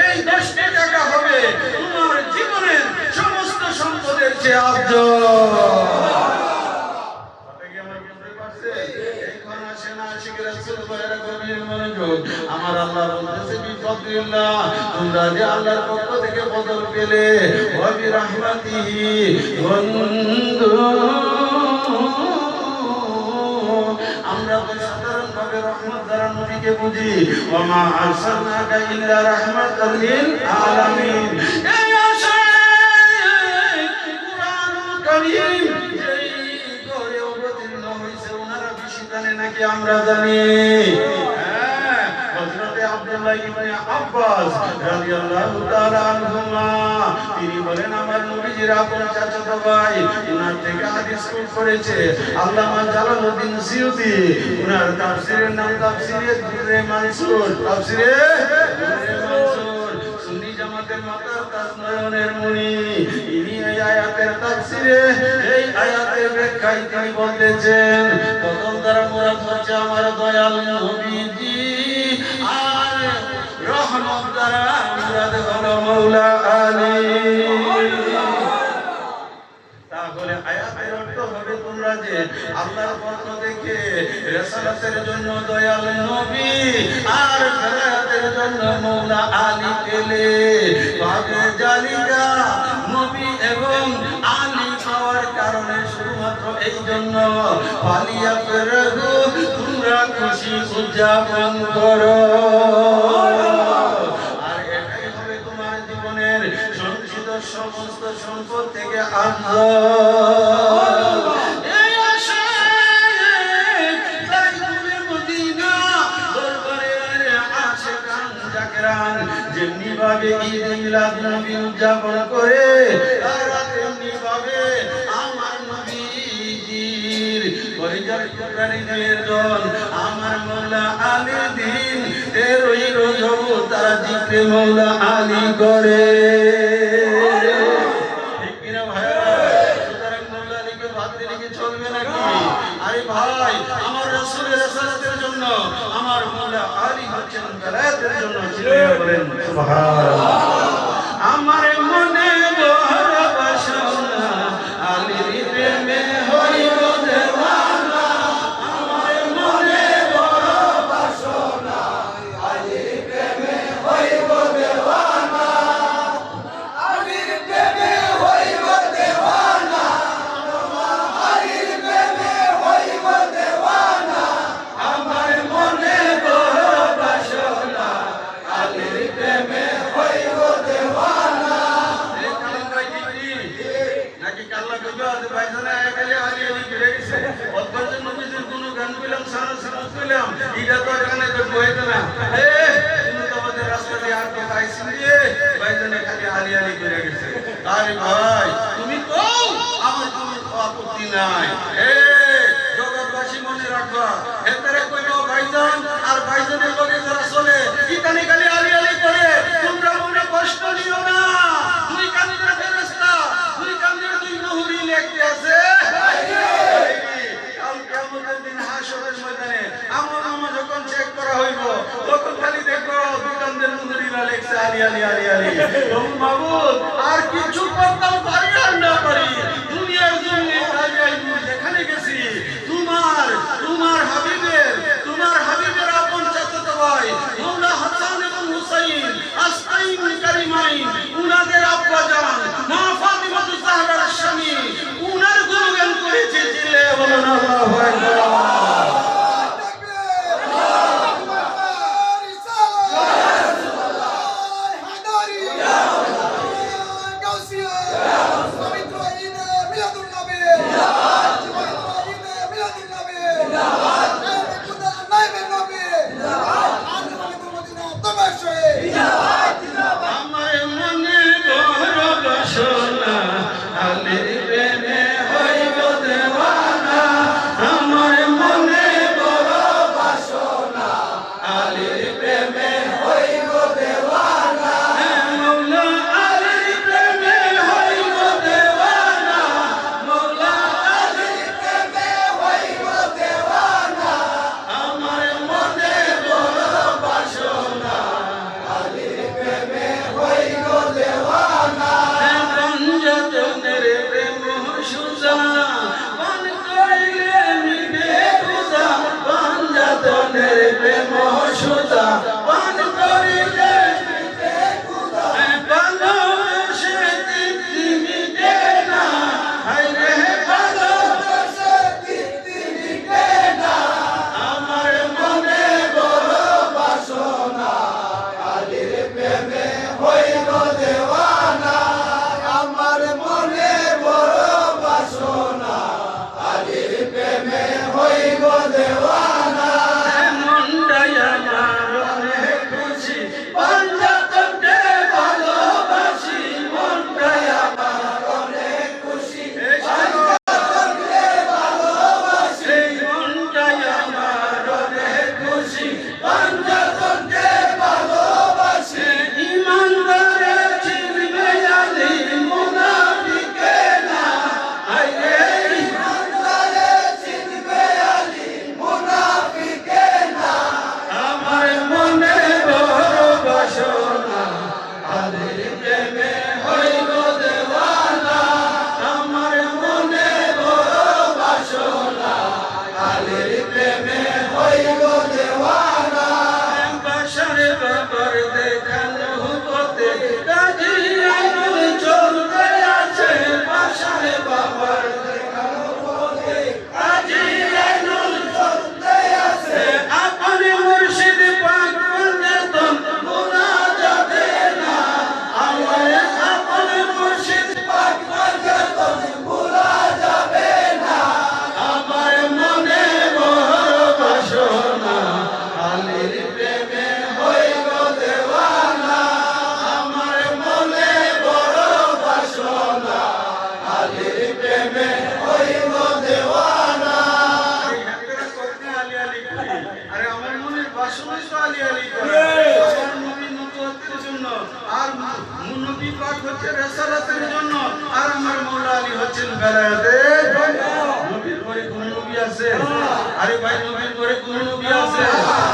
এই 10টা টাকা হবে তোমার জীবনের সমস্ত সম্পদের চেয়ে আফজল। আমার আল্লাহ বলতেছে বিফাদলিল্লাহ, তোমরা যে আল্লাহর পক্ষ থেকে বদল পেলে, ওয়া বিরহমাতিহি, বন্ধু আমরা তো সাধারণভাবে রহমত দ্বারা নবীকে বুঝি, ওয়া মা আরসালনাকা ইল্লা রাহমাতাল লিল আলামিন। এই আশায় কুরআনুল কারীম যেই করে অবতীর্ণ হইছে, ওনারা বেশি জানে নাকি আমরা জানি? আব্দুল্লাহ ইবনে আব্বাস রাদিয়াল্লাহু তাআলা আনহুমা তিনি বলেন, আমার নবীজির আপন চাচাতো ভাই ওনার থেকে হাদিস করেছে আল্লামা জালালউদ্দিন সিয়ুতি। ওনার তাফসীরের নাম তাফসীরে দুররে মানসুর। তাফসীরে দুররে মানসুর সুন্নি জামাতের মাতা তাজনয়নের মুনি। ইনি এই আয়াতের তাফসীরে, এই আয়াতের ব্যাখ্যায় তিনি বলতেছেন, প্রথম দ্বারা মুরাদ হচ্ছে আমার দয়াল নবীজি, আর রহমত দ্বারা মুরাদ হলো মাওলা আলী। তাহলে আয়াতের অর্থ হবে তোমরা যে আল্লাহর পক্ষ থেকে রিসালাতের জন্য দয়াল নবী আর ফেরায়াতের জন্য মাওলা আলী পেলে, ভাবে জালিকা নবী এবং আলী পাওয়ার কারণে শুধুমাত্র এই জন্য পালিয়া ফেরাগো, তোমরা খুশি উদযাপন করো। আর এটাই হবে তোমার জীবনের সঞ্চিত সমস্ত সম্পদ থেকে আফজল। এই আশায় তাইয়ুবে মদিনা দরবারের আশিকান জাকেরান যেমনি ভাবে ঈদ মিলাদুন নবী উদযাপন করে, তারা তেমনি ভাবে আমার নবীজির পরিচয় প্রাণীদের দল আমার মাওলা আলীর দিন 13ই রজব তারা জিক্রে মাওলা আলী করে। ঠিক কিনা ভাইরা? সুতরাং মাওলা আলীকে বাদ দিলে কি চলবে নাকি? আরে ভাই, আমার রাসূলের রিসালাতের জন্য আমার মাওলা আলী হচ্ছেন বেলায়েতের জন্য। চিল্লাইয়া বলেন সুবহানাল্লাহ। আমার মনে বড় বাসনা আলীর প্রেমে হইব দেওয়ানা, আমার মনে বড় বাসনা আলীর প্রেমে হইব দেওয়ানা, আলীর প্রেমে হইব দেওয়ানা, আলীর প্রেমে হইব দেওয়ানা, আমার মনে বড় বাসনা আলীর প্রেমে হইব দেওয়ানা। নাকি কাল্লা কইবা যে ভাইজানা একালে আলী আলী ঘুরে গেছে, অদ্ভুত নবীজির কোন গান কইলাম, সারা সারা কইলাম, এটা তো এখানে তো কইতে না। তুমি তো আমাদের রাস্তা দিয়ে আর তো আইছিস রে, ভাইজানা খালি আলী আলী ঘুরে গেছে। আরে ভাই তুমি কও, আমার কোনো আপত্তি নাই। জগৎবাসী মনে রাখবা, এটারে কইবা ভাইজান, আর ভাইজানের লগে যারা চলে ইতানি খালি আলী আলী করে, কষ্ট নিও না, দুই কান্দের ফেরেশতা, দুই কান্দের দুই মুহুরি লেখতে আছে। কাল কিয়ামতের দিন হাসরের ময়দানে আমলনামা যখন চেক করা হইব, তখন খালি দেখো দুই কান্দের মুহুরিরা লেখছে আলী আলী আলী আলী। ও মাবুদ, আর কিছু করতাম পারি আর না পারি, দুনিয়ার জন্য কাজে আইবো, যেখানে গেছি তোমার হাবিবের আপন চাচাতো ভাই মাওলা হাসান এবং হুসাইন আস্তাইন কারিমাইন, উনাদের আব্বা জান মা ফাতিমাতুজ জাহরার স্বামী, উনার গুণগান করেছে। চিল্লে বলুন আল্লাহু আকবার। আমার মনে বড় বাসনা, আলীর প্রেমে হইব দেওয়ানা। আমার মনে বড় বাসনা, আলীর প্রেমে হইব দেওয়ানা। মওলা আলীর প্রেমে হইব দেওয়ানা, মওলা আলীর প্রেমে হইব দেওয়ানা। আমার মনে বড় বাসনা, পঞ্জতনের প্রেম সুজা, পান করিলে নিবে খুদা। পঞ্জতনের প্রেম সুজা, পান করিলে নিবে খুদা। ভালোবেসে তৃপ্তি মিটে না, হায়রে ভালোবেসে তৃপ্তি মিটে না। আমার মনে বড় বাসনা, আলীর প্রেমে হইব দেওয়ানা। আমার মনে বড় বাসনা, আলীর প্রেমে হইব দেওয়ানা। মনটাই আমার অনেক খুশি, পঞ্জতনকে ভালোবাসি। মনটাই আমার অনেক খুশি, পঞ্জতনকে ভালোবাসি। মনটাই আমার অনেক খুশি, পঞ্জতনকে ভালোবাসি। ইমানদারে চিনবে আলী, মুনাফিকে না। হায়রে ইমানদারে চিনবে আলী, মুনাফিকে না। আমার মনে বড় বাসনা, আলীর প্রেমে হইব দেওয়ানা। আমার মনে বড় বাসনা, আলীর প্রেমে হইব দেওয়ানা। বাসারে বাবার দেখানো পথে কাজী আইনুল চলতে আছে। বাসারে বাবার দেখানো পথে কাজী আইনুল চলতে আছে। আপন মুর্শিদ পাক পঞ্জতন ভোলা যাবে না। আমার আপন মুর্শিদ পাক পঞ্জতন ভোলা যাবে না। আমার মনে বড় বাসনা, আলীর প্রেমে হইব দেওয়ানা। আমার মনে বড় বাসনা, আলীর প্রেমে হইব দেওয়ানা। আরে আমার মনের বাসনাই তো আলী আলী করে। আমার নবী নবুয়তের জন্য, আর নবী পাক হচ্ছে রিসালাতের জন্য, আর আমার মাওলা আলী হচ্ছেন বেলায়েতের জন্য। নবীর পরে কোন নবী আছে? আরে ভাই, নবীর পরে কোন নবী আছে?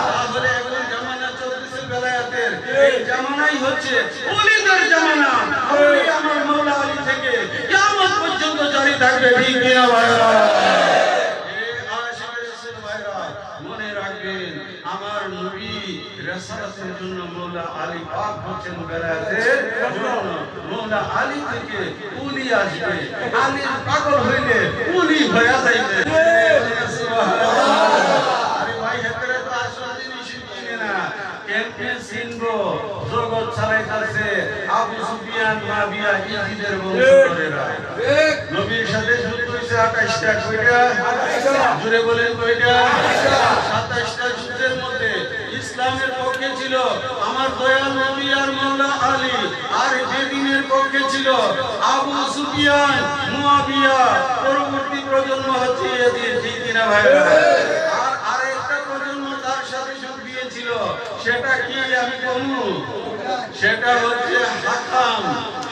তাহলে এখন জামানা চলতেছে বেলায়েতের। এই জামানাই হচ্ছে ওলিদের জামানা। ওলি আমার মাওলা আলী থেকে কিয়ামত পর্যন্ত জারি থাকবে। ঠিক কিনা ভাইরা? মনে রাখবেন, আমার নবী রিসালাতের জন্য মাওলা আলী পাক হচ্ছেন বেলায়েতের জন্য। মাওলা আলী থেকে উলি আসবে, আলীর পাগল হইলে উলি হয়ে যাইবে। আরে ভাই, হেতরে তো আসল জিনিস চিনে না, কেমনে চিনবো? জগৎ চালাইতাছে আবু সুফিয়ান, মুআবিয়া, ইজিদের বংশধরেরা। নবীর সাথে যুদ্ধ হইছে 28টা। কয়টা? জোরে বলেন কয়টা? 27টা যুদ্ধের মধ্যে ইসলামের পক্ষে ছিল আমার দয়াল নবী আর মাওলা আলী, আর বেদিনের পক্ষে ছিল আবু সুফিয়ান, মুআবিয়া। পরবর্তী প্রজন্ম হচ্ছে ইয়াজিদ। ঠিক কিনা ভাইরা? আর আরেকটা প্রজন্ম তার সাথে যোগ দিয়েছিল। সেটা কি আমি বলবো? সেটা হচ্ছে হাকাম।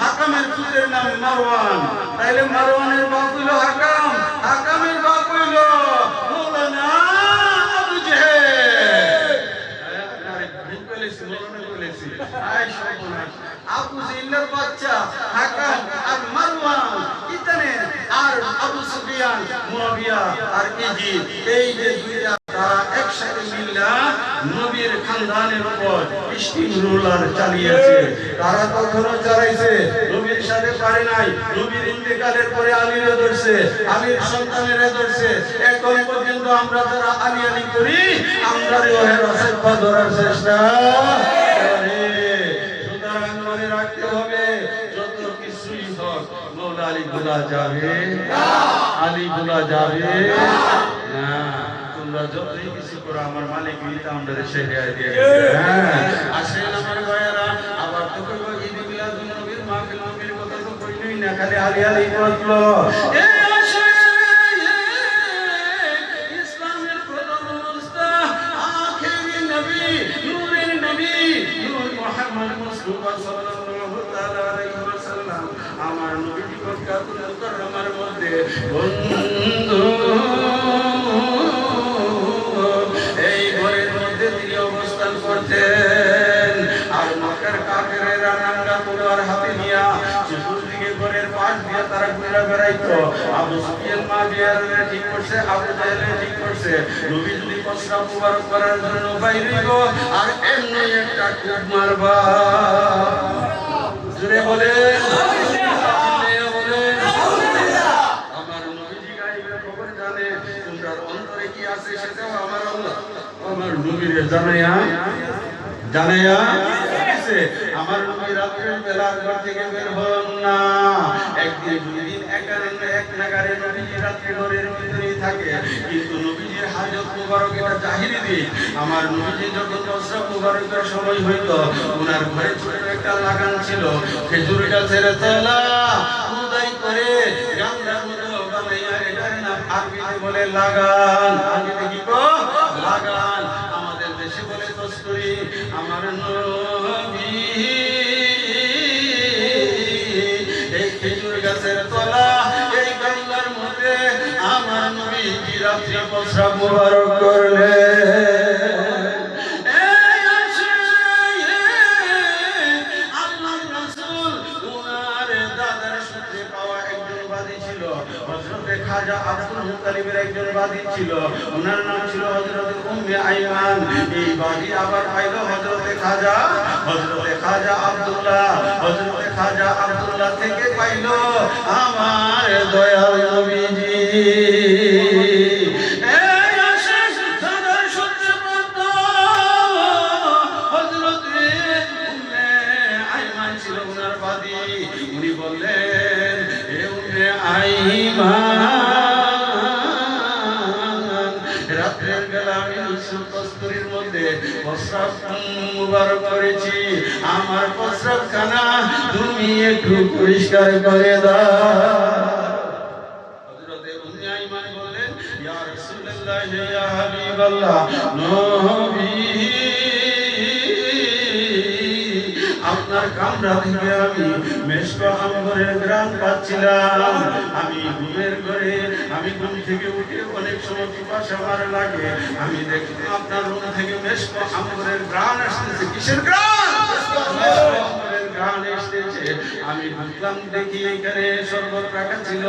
হাকামের পুত্রের নাম মারওয়ান। তাইলে মারওয়ানের বাপ হইল হাকাম, হাকামের বাপ হইল মৌলানা আবু জেহেল। আরে ভুল বলেছি, মৌলানা বলেছি। আয় সর্বনাশ, আবু জেহেলের বাচ্চা হাকাম আর মারওয়ান ইতানে, আর আবু সুফিয়ান মুয়াবিয়া আর ইজিদ, এই যে দুইটা তারা একসাথে মিল্লা নবীর খানদানের উপর স্টিমরোলার চালিয়েছে। তারা কখনো চালাইছে, নবীর সাথে পারে নাই। নবীর ইন্তেকালের পরে আলীরে ধরছে, আলীর সন্তানেরা ধরছে। এখন পর্যন্ত আমরা যারা আলী আলী করি, আমরা ওহের অসভ্য ধরার চেষ্টা করে। সুতরাং মনে রাখতে হবে, যত কিছুই হোক মৌলা আলী ভোলা যাবে, আলী ভোলা যাবে না। তোমরা যতই কিছু করো, আমার মালিক মিলতে আমাদের শেখায় দিয়ে গেছে। হ্যাঁ, আসেন আমার ভাইয়েরা, আবার তো কইব ঈদ মিলাদুন নবীর মাহফিল, নবীর কথা তো কইলই না, খালি আলী আলী বললো। এই আসে ইসলামের প্রথম মুস্তা আখিরি নবী, নূরের নবী, নূর মুহাম্মদ মুস্তাফা সাল্লাল্লাহু তাআলা আলাইহি ওয়াসাল্লাম, আমার নবী মক্কাতুল মুকাররমার মধ্যে বন্ধু অবস্থান করতেন। আর মক্কার কাফেরেরা নাঙ্গা তলোয়ার হাতে নিয়ে চতুর্দিকে ঘরের পাশ দিয়ে তারা ঘুরে বেড়াইতো। আবু সুফিয়ান মাবিয়ার ঠিক করছে, আবু জাহেল ঠিক করছে, নবী যদি প্রস্রাব মুবারক করার জন্য বাইরে হইব আর এমনি একটা কূপ মারবা। জুড়ে বলেন, আমার নবীজি গায়েবের খবর জানে, তোমরা অন্তরে কি আছে সেটাও আমার আল্লাহ আমার নবীর জানাইয়া আমার নবী রাতের বেলা ঘর থেকে বের হন না। একদিন দুই দিন এক নাগারে নবীজি রাত্রে ঘরের ভিতরেই থাকে। কিন্তু নবীজির হাজত মুবারক এটা জাহিরি দিক। আমার নবীজি যখন প্রস্রাব মুবারকের সময় হইত, ওনার ঘরে ছোট একটা লাগান ছিল, খেজুর গাছের তলা খোদাই করে গামলার মতো বানাইয়া, এটার নাম আরবিতে বলে লাগান। আরবিতে কি কো? লাগান। আমাদের দেশে বলে কস্তুরী। আমার নবী এই খেজুর গাছের তলা, এই গামলার মধ্যে আমার নবী রাত্রি প্রস্রাব মুবারক করলেন। খাজা আব্দুল মুত্তালিবের একজন বাদী ছিল, ওনার নাম ছিল হযরত উম্মে আইমান। এই বাদী আবার পাইল হযরতে খাজা আব্দুল্লাহ। হযরতে খাজা আব্দুল্লাহ থেকে পাইল আমার দয়াল নবীজি। এই আসে সাদার সত্যপন্ত হযরতে উম্মে আইমান ছিল ওনার বাদী। উনি বললেন, হে উম্মে আইমান, রাতের বেলা আমি কস্তুরীর মধ্যে প্রস্রাব মুবারক করেছি, আমার প্রস্রাবখানা তুমি একটু পরিষ্কার করে দাও। হযরতে উম্মে আইমান বললেন, ইয়া রাসূলুল্লাহ, ইয়া হাবিবাল্লাহ, নবী আপনার কামরা থেকে আমি মেশক আম্বরের ঘ্রাণ পাচ্ছিলাম। আমি ঘুমের ঘরে, আমি ঘুম থেকে উঠে অনেক সময় পিপাসা আমার লাগে, আমি দেখলাম আপনার রুম থেকে মেশক আম্বরের ঘ্রাণ আসতেছে। কিসের ঘ্রাণ? আম্বরের ঘ্রাণ আসতেছে। আমি ঢুকলাম, দেখি এখানে শরবত রাখা ছিল।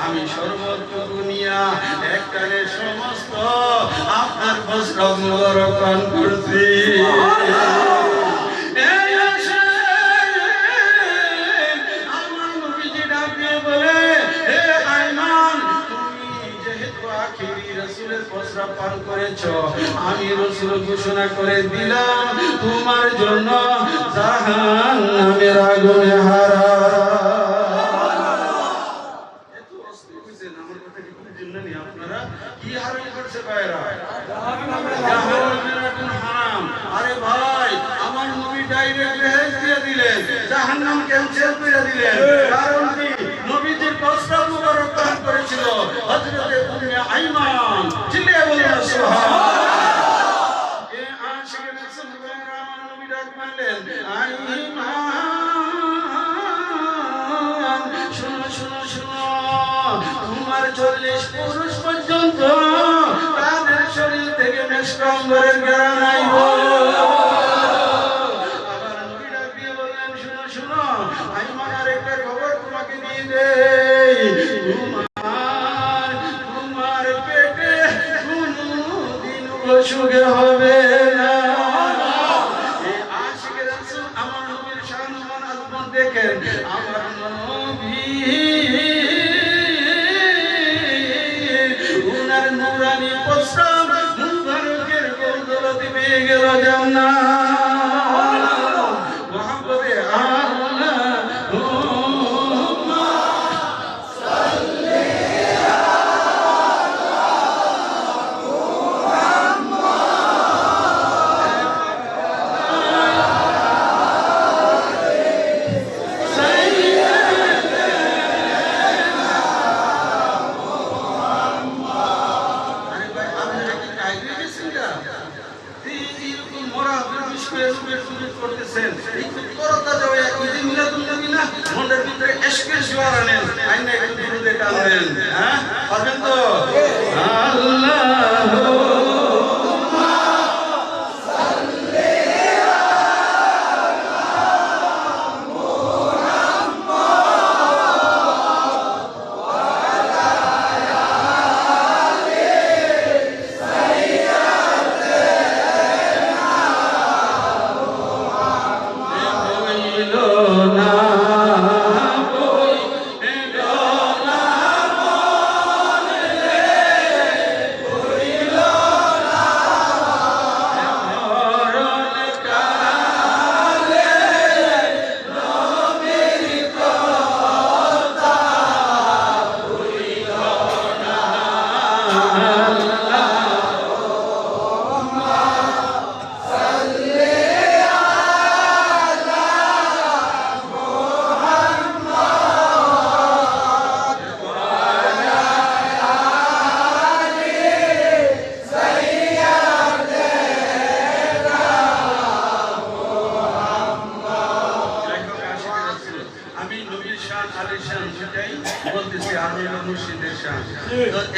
আমি শরবতটুকু নিয়া একবারে সমস্ত আপনার প্রস্রাব মুবারক পান করছি। আমি রাসূল ঘোষণা করে দিলাম, তোমার জন্য জাহান্নামের আগুনে আপনারা কি হারাম করছে ভাইরা? জাহান্নামের আগুন হারাম। আরে ভাই, আমার নবী ডাইরেক্ট রেহাই দিয়ে দিলেন, জাহান্নাম ক্যান্সেল করে দিলেন। কারণ কি? নবীজির প্রস্রাব মুবারক পান করেছিল হযরতে উম্মে আইমান। চিল্লিয়ে বলুন সুবহানাল্লাহ। এ আশিক রাসূল আমার নবী ডাক মারলেন, 40 পুরুষ পর্যন্ত তাদের শরীর থেকে মেসকম্বরের ঘ্রাণ আইব। আবার নবী ডাক দিয়ে বললেন, শুনো শুনো, আমি মানার একটা খবর তোমাকে দিয়ে দেই, তোমার পেটে কোনদিন অসুখ হবে না। এই আশিক রাসূল আমার নবীর শান মান আজমত দেখেন, আমার নবী উনার নূরানি প্রস্রাব মুবারকের বদৌলতে পেয়ে গেল জান্নাত। মুহাম্মদে আল্লাহ পারবেন তো? আল্লাহ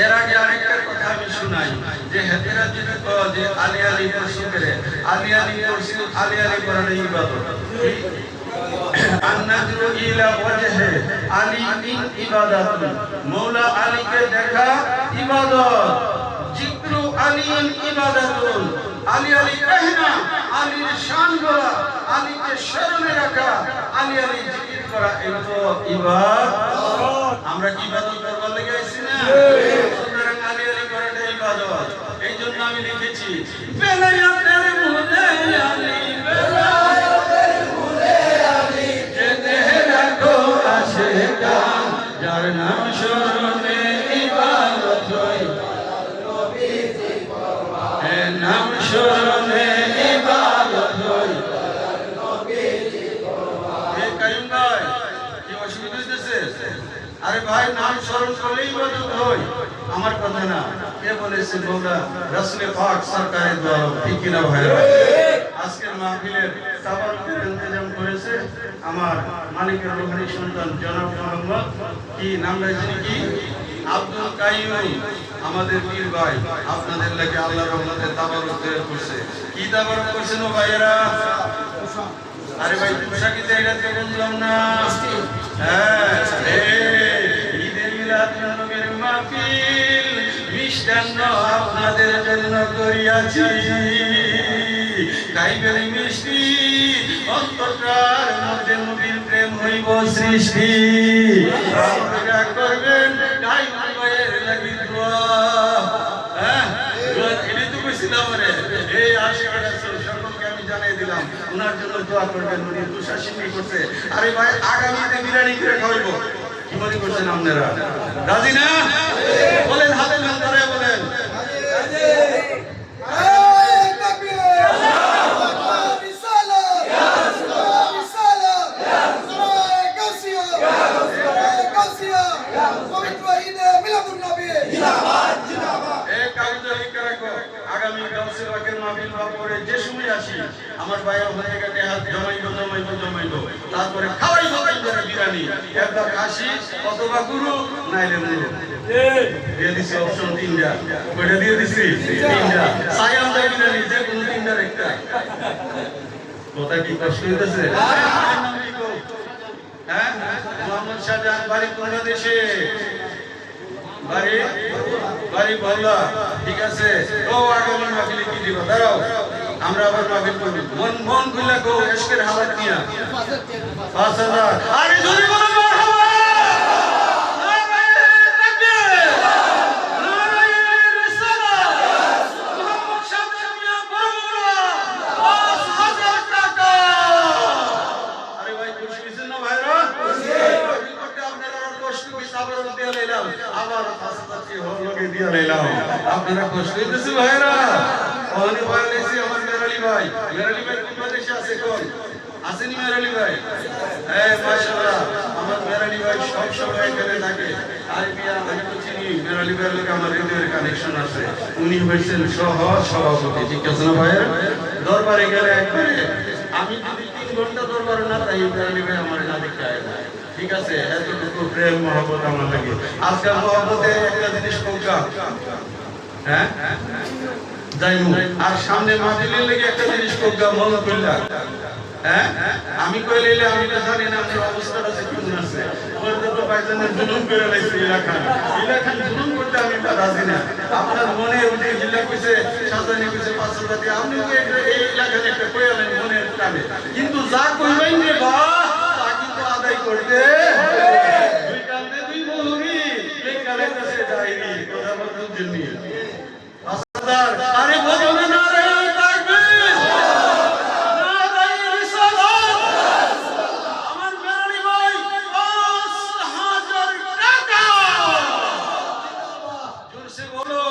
এর আগে আরেকটা কথা আমি শুনাই, যে হেতেরা যদি যে আলী আলী পড়ছে করে আলী আলী পড়ছে, আলী আলী পড়ানো ইবাদত, আন্নাজরু ইলা ওয়াজহে আলী ইন ইবাদাত, মওলা আলীকে দেখা ইবাদত, জিকরু আলী ইন ইবাদাতুন, আলী আলী कहना, আলীর শান বলা, আলীকে স্মরণে রাখা, আলী আলী জিকির করা, এগুলো ইবাদত। আমরা কি ইবাদত করবার লাগি আইছি না? সুতরাং আলী আলী করাটা ইবাদত। এই জন্য আমি লিখেছি, বেলায়েতের মুলে আলী, বেলায়েতের মুলে আলী, যেতে রাখো আশিকা, যার নাম স্মরণে ইবাদত হয়, নবীজি ফরমান, নাম স্মরণে ইবাদত হয়, নবীজি ফরমান। এই কাইম ভাই কি অসুবিধা হইতেছে? আরে ভাই, নাম স্মরণ করলেই ইবাদত হয়, আমার কথা না। কে বলেছে? মওলা রাসূল পাক সরকারের দোয়া। ঠিক কি না ভাইরা? আজকের মাহফিলের তাবারুকের ইন্তজাম করেছে আমার মালিকের রূহানী সন্তান জনাব মোহাম্মদ, কি নাম রাখছেন, কি আব্দুল কাইয়ুম, আমাদের পীর ভাই। আপনাদের লাগি আল্লাহর রহমতে তাবারুক তৈরি করছে। কি তাবারুক করছেন ও ভাইয়েরা? আরে ভাই, পোশাকি তো এটা তো বললাম না। হ্যাঁ, ঈদের মিলাদ নবীর মাহফিল মিষ্টান্ন আপনাদের জন্য করিয়াছি, খাইবেন মিষ্টি, অন্তরটার মধ্যে নবীর প্রেম হইব সৃষ্টি, আপনারা করবেন কাইমুল ভাইয়ের লাগি দোয়া। হ্যাঁ, এটাই তো কইছিলাম। এই আশিক রাসূল সকলকে আমি জানিয়ে দিলাম, ওনার জন্য দোয়া করবেন। উনি দুঃশাসিনী করছে। আরে ভাই, আগামীতে বিরিয়ানি করে খাওয়াইবো। কি মনে করছেন আপনারা? রাজি না? বলেন, হাতের নাম ধরে বলেন। আগামী গাউসের মাহফিল পরে যে সময় আসি, আমার ভাইয়ের হয়ে গেলে হাত জমাইব, তারপরে খাওয়াইব বিরিয়ানি, একবার কাশি অথবা গুরু, নাইলে মুরু। দিয়ে দিছি অপশন 3টা কয়টা দিয়ে দিছি 3টা সায়াম দেবি না নিজে কোন 3টার একটা কথা কি কষ্ট হইতেছে হ্যাঁ মোহাম্মদ শাহজাহান বাড়ি কোন দেশে বাড়ি বললা ঠিক আছে ও আগমন মাহফিলে কি দিব দাঁড়াও আমরা আবার মাহফিল করব মন খুলে গো এশকের হালাত নিয়া 5000 আরে জোরে বলো মারহাবা আপনারা কষ্ট হইতেছে ভাইরা ওখানে ভাই লেছি আমার মেরালি ভাই কোন দেশে আছে কোন আসেনি মেরালি ভাই এই মাশাআল্লাহ আমার মেরালি ভাই সব সময় এখানে থাকে আর মিয়া আমি তো চিনি মেরালি ভাইয়ের লগে আমার হৃদয়ের কানেকশন আছে উনি হইছেন সভাপতি ঠিক আছে না ভাই দরবারে গেলে একবারে আমি যদি 3 ঘন্টা দরবারে না তাই মেরালি ভাই আমার না দেখতে আয় না ঠিক আছে এতটুকু প্রেম মহব্বত আমার লাগে আজকাল মহব্বতে একটা জিনিস কোকা হ্যাঁ যাইমু আর সামনে মাহফিলের লাগি একটা জিনিস কোকা মন কইলা হ্যাঁ আমি কইলে আমি তো জানি না আমার অবস্থাটা কেমন আছে বলতে তো ভাইজানের জুলুম করে লাইছি ইলাখান জুলুম করতে আমি তা রাজি না আপনার মনে ওই জিল্লা কইছে সাজানি কইছে 500 টাকা আপনি এই ইলাখান একটা কইলেন মনের টানে কিন্তু যা কইবেন রে বা আদায় করতে দুই কান্দে দুই বহুরি এই কালে কাছে ডাইরি কথা বলতে জন্য 5000 আরে বলো না নারায়ণ তাকবীর নারায়ণ রিসালাত আমার মেরালি ভাই 5000 টাকা জোরসে বলো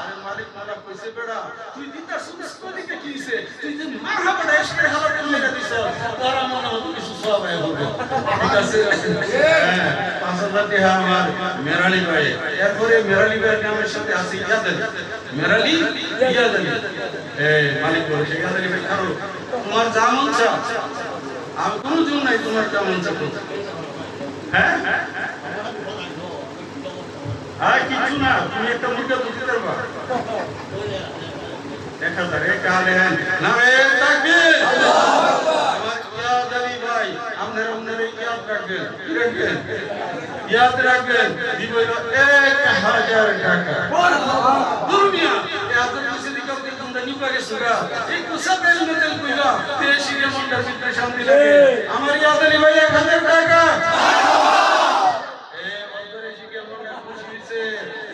আরে মালিক মালা কইছে বেড়া তুই দিতা সুদস কোদিকে কিছে তুই যে মারহাবা এশকের হালাত মেরে দিছ তোরা মনে হতো কিছু সব হবে ঠিক আছে 5000 টাকা আমার মেরালি ভাই এরপরে মেরালি ভাইয়ের নামের সাথে আছে ইয়াদালি মেরালি ইয়াদালি এই মালিক বলে ইয়াদালি ভাই খারো তোমার যা মন চা আমি কোনো জন্য নাই তোমার যা মন চা হ্যাঁ আর কিছু না তুমি একটা মুদ্রা দিতে পারবা 1000 এক আলে নারায়ণ তাকবীর আল্লাহু আকবার ইয়াদ আলী ভাই আপনারা ইয়াদ রাখবেন কি রাখবেন ইয়াদ রাখবেন দিব 1000 টাকা দুনিয়া এত কিছু দিকে তোমরা নিবা গেছরা একটু সাবেল মেতেল কইরা দেশিরে মন্ডার ভিতরে শান্তি লাগে আমার ইয়াদ আলী ভাই 1000 টাকা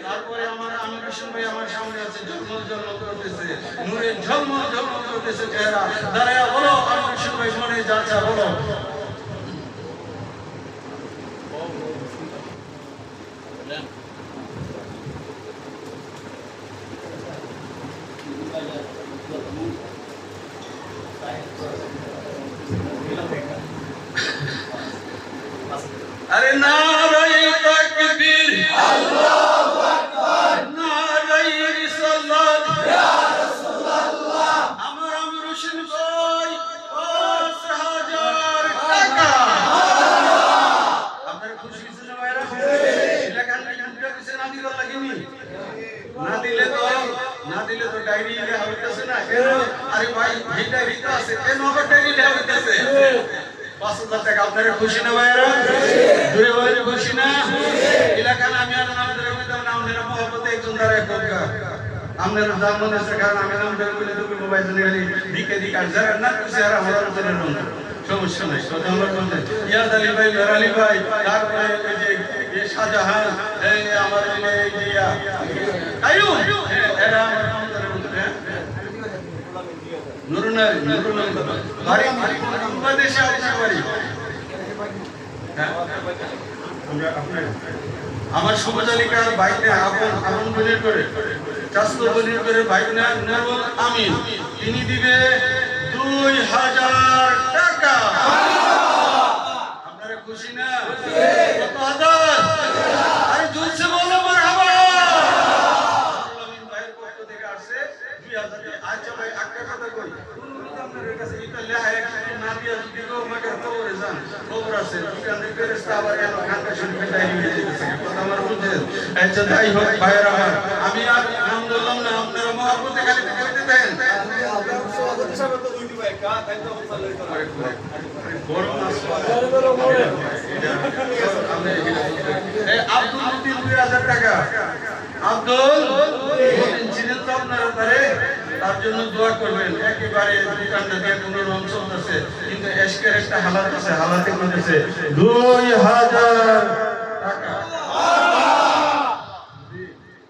তারপরে আমার আমির হোসেন ভাই আমার সামনে আছে ঝলমল করতেছে নূরে ঝলমল করতেছে চেহারা দাঁড়ায়া বলো আমির হোসেন ভাই মনে যাচ্ছে বলো আরে নারায়ে তাকবীর আল্লাহু আকবার নারায়ে রিসালাত ইয়া রাসূলুল্লাহ আমার আমির হোসেন ভাই 5000 টাকা আপনারা খুশি হইছেন ভাইরা এলাকার লোকজন কিছু না দিবার লাগেনি না দিলে তো ডায়েরি লেখা হইতাছে না আরে ভাই এই ডায়েরি তো আছে এই নগদ ডায়েরি লেখা হইতাছে 5000 টাকা আপনারা খুশি না ভাইরা জুড়ে বলে খুশি না এলাকার আমি আর নাম ধরে কইতাম না আমাদের মহব্বতে একজন দাঁড়ায় কোকা আমাদের জামান আছে কারণ আমি নাম ধরে কইলে তুমি মোবাইল ধরে দিকে দিকে আর যারা না খুশি আর আমার ধরে নন সমস্যা নাই কথা আমরা বলতে ইয়াদ আলী ভাই মেরালি ভাই তারপরে এই যে শাহজাহান এই আমার এই যে কায়ুম এরা আমার নাম ধরে বলতে নুরুনারি বাড়ি বাংলাদেশে আছে বাড়ি হ্যাঁ আমরা আপনার আমার শুভজালিকার বাইরে আপন বোনের করে চাস্তো বোনের করে বাইরে নুরুল আমিন তিনি দিবে 2000 টাকা আপনারা খুশি না কত হাজার আরে জোরসে বলো মারহাবা আমিন ভাইয়ের পক্ষ থেকে আসছে 2000 আচ্ছা ভাই একটা কথা কই আপনাদের কাছে এটা লেখা এক না দিয়া যদি গো মগর খবরে যান খবর আছে দোকানের ফেরেশতা আবার এলো খানকা তাই হয়ে যেতেছে কথা আমার বুঝছেন আচ্ছা তাই হোক ভাইয়ের আমার আমি আর নাম বললাম না আপনারা মহব্বতে খালি কইতে দেন বড় নাস আব্দুল লতিফ 2000 টাকা আব্দুল চিনেন তো আপনারা তারে তার জন্য দোয়া করবেন একেবারে দোকানটা দিয়ে কোনো রং চলতেছে কিন্তু এশকের একটা হালাত আছে হালাতে করেছে 2000 টাকা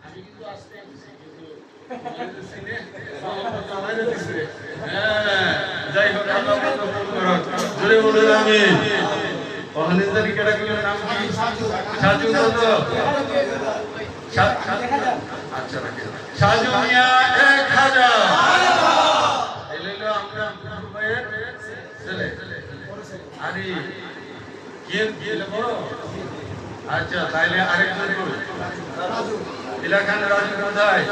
আমি কিন্তু আসতে যাই হোক আল্লাহ কবুল করুন জোরে বলুন আমিন ওখানে জানি কেডা কইলেন নাম কি সাজু কত আচ্ছা রাখেন সাজু মিয়া 1000 এলেলো আমরা ভাইয়ের ছেলে আরে কি বড় আচ্ছা তাইলে আরেকজন রাজু এলাকান রাজু কোথায়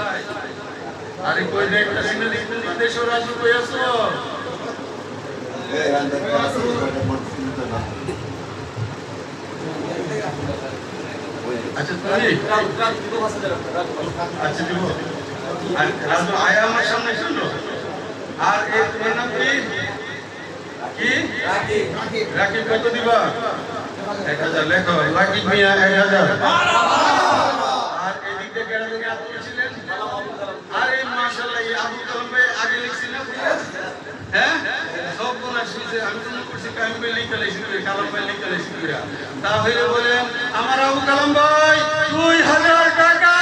আরে কই দেখতে সিনে দেখতে দেশ রাজু কই আছো আচ্ছা তুমি আচ্ছা দিব আর রাজু আয়া আমার সামনে শুনো আর এই তোমার নাম কি রাকিব কত দিবা 1000 লেখো রাকিব মিয়া 1000 আর এদিক থেকে কেন থেকে আপনি ছিলেন আরে মাশাআল্লাহ এই আবুল কালাম ভাই আগে লিখছিলেন হ্যাঁ সব কোন আসছে আমি তো করছি কালাম ভাই লিখে লিখছি কালাম ভাই লিখে লিখছি তাহলে বলেন আমার আবুল কালাম ভাই 2000 টাকা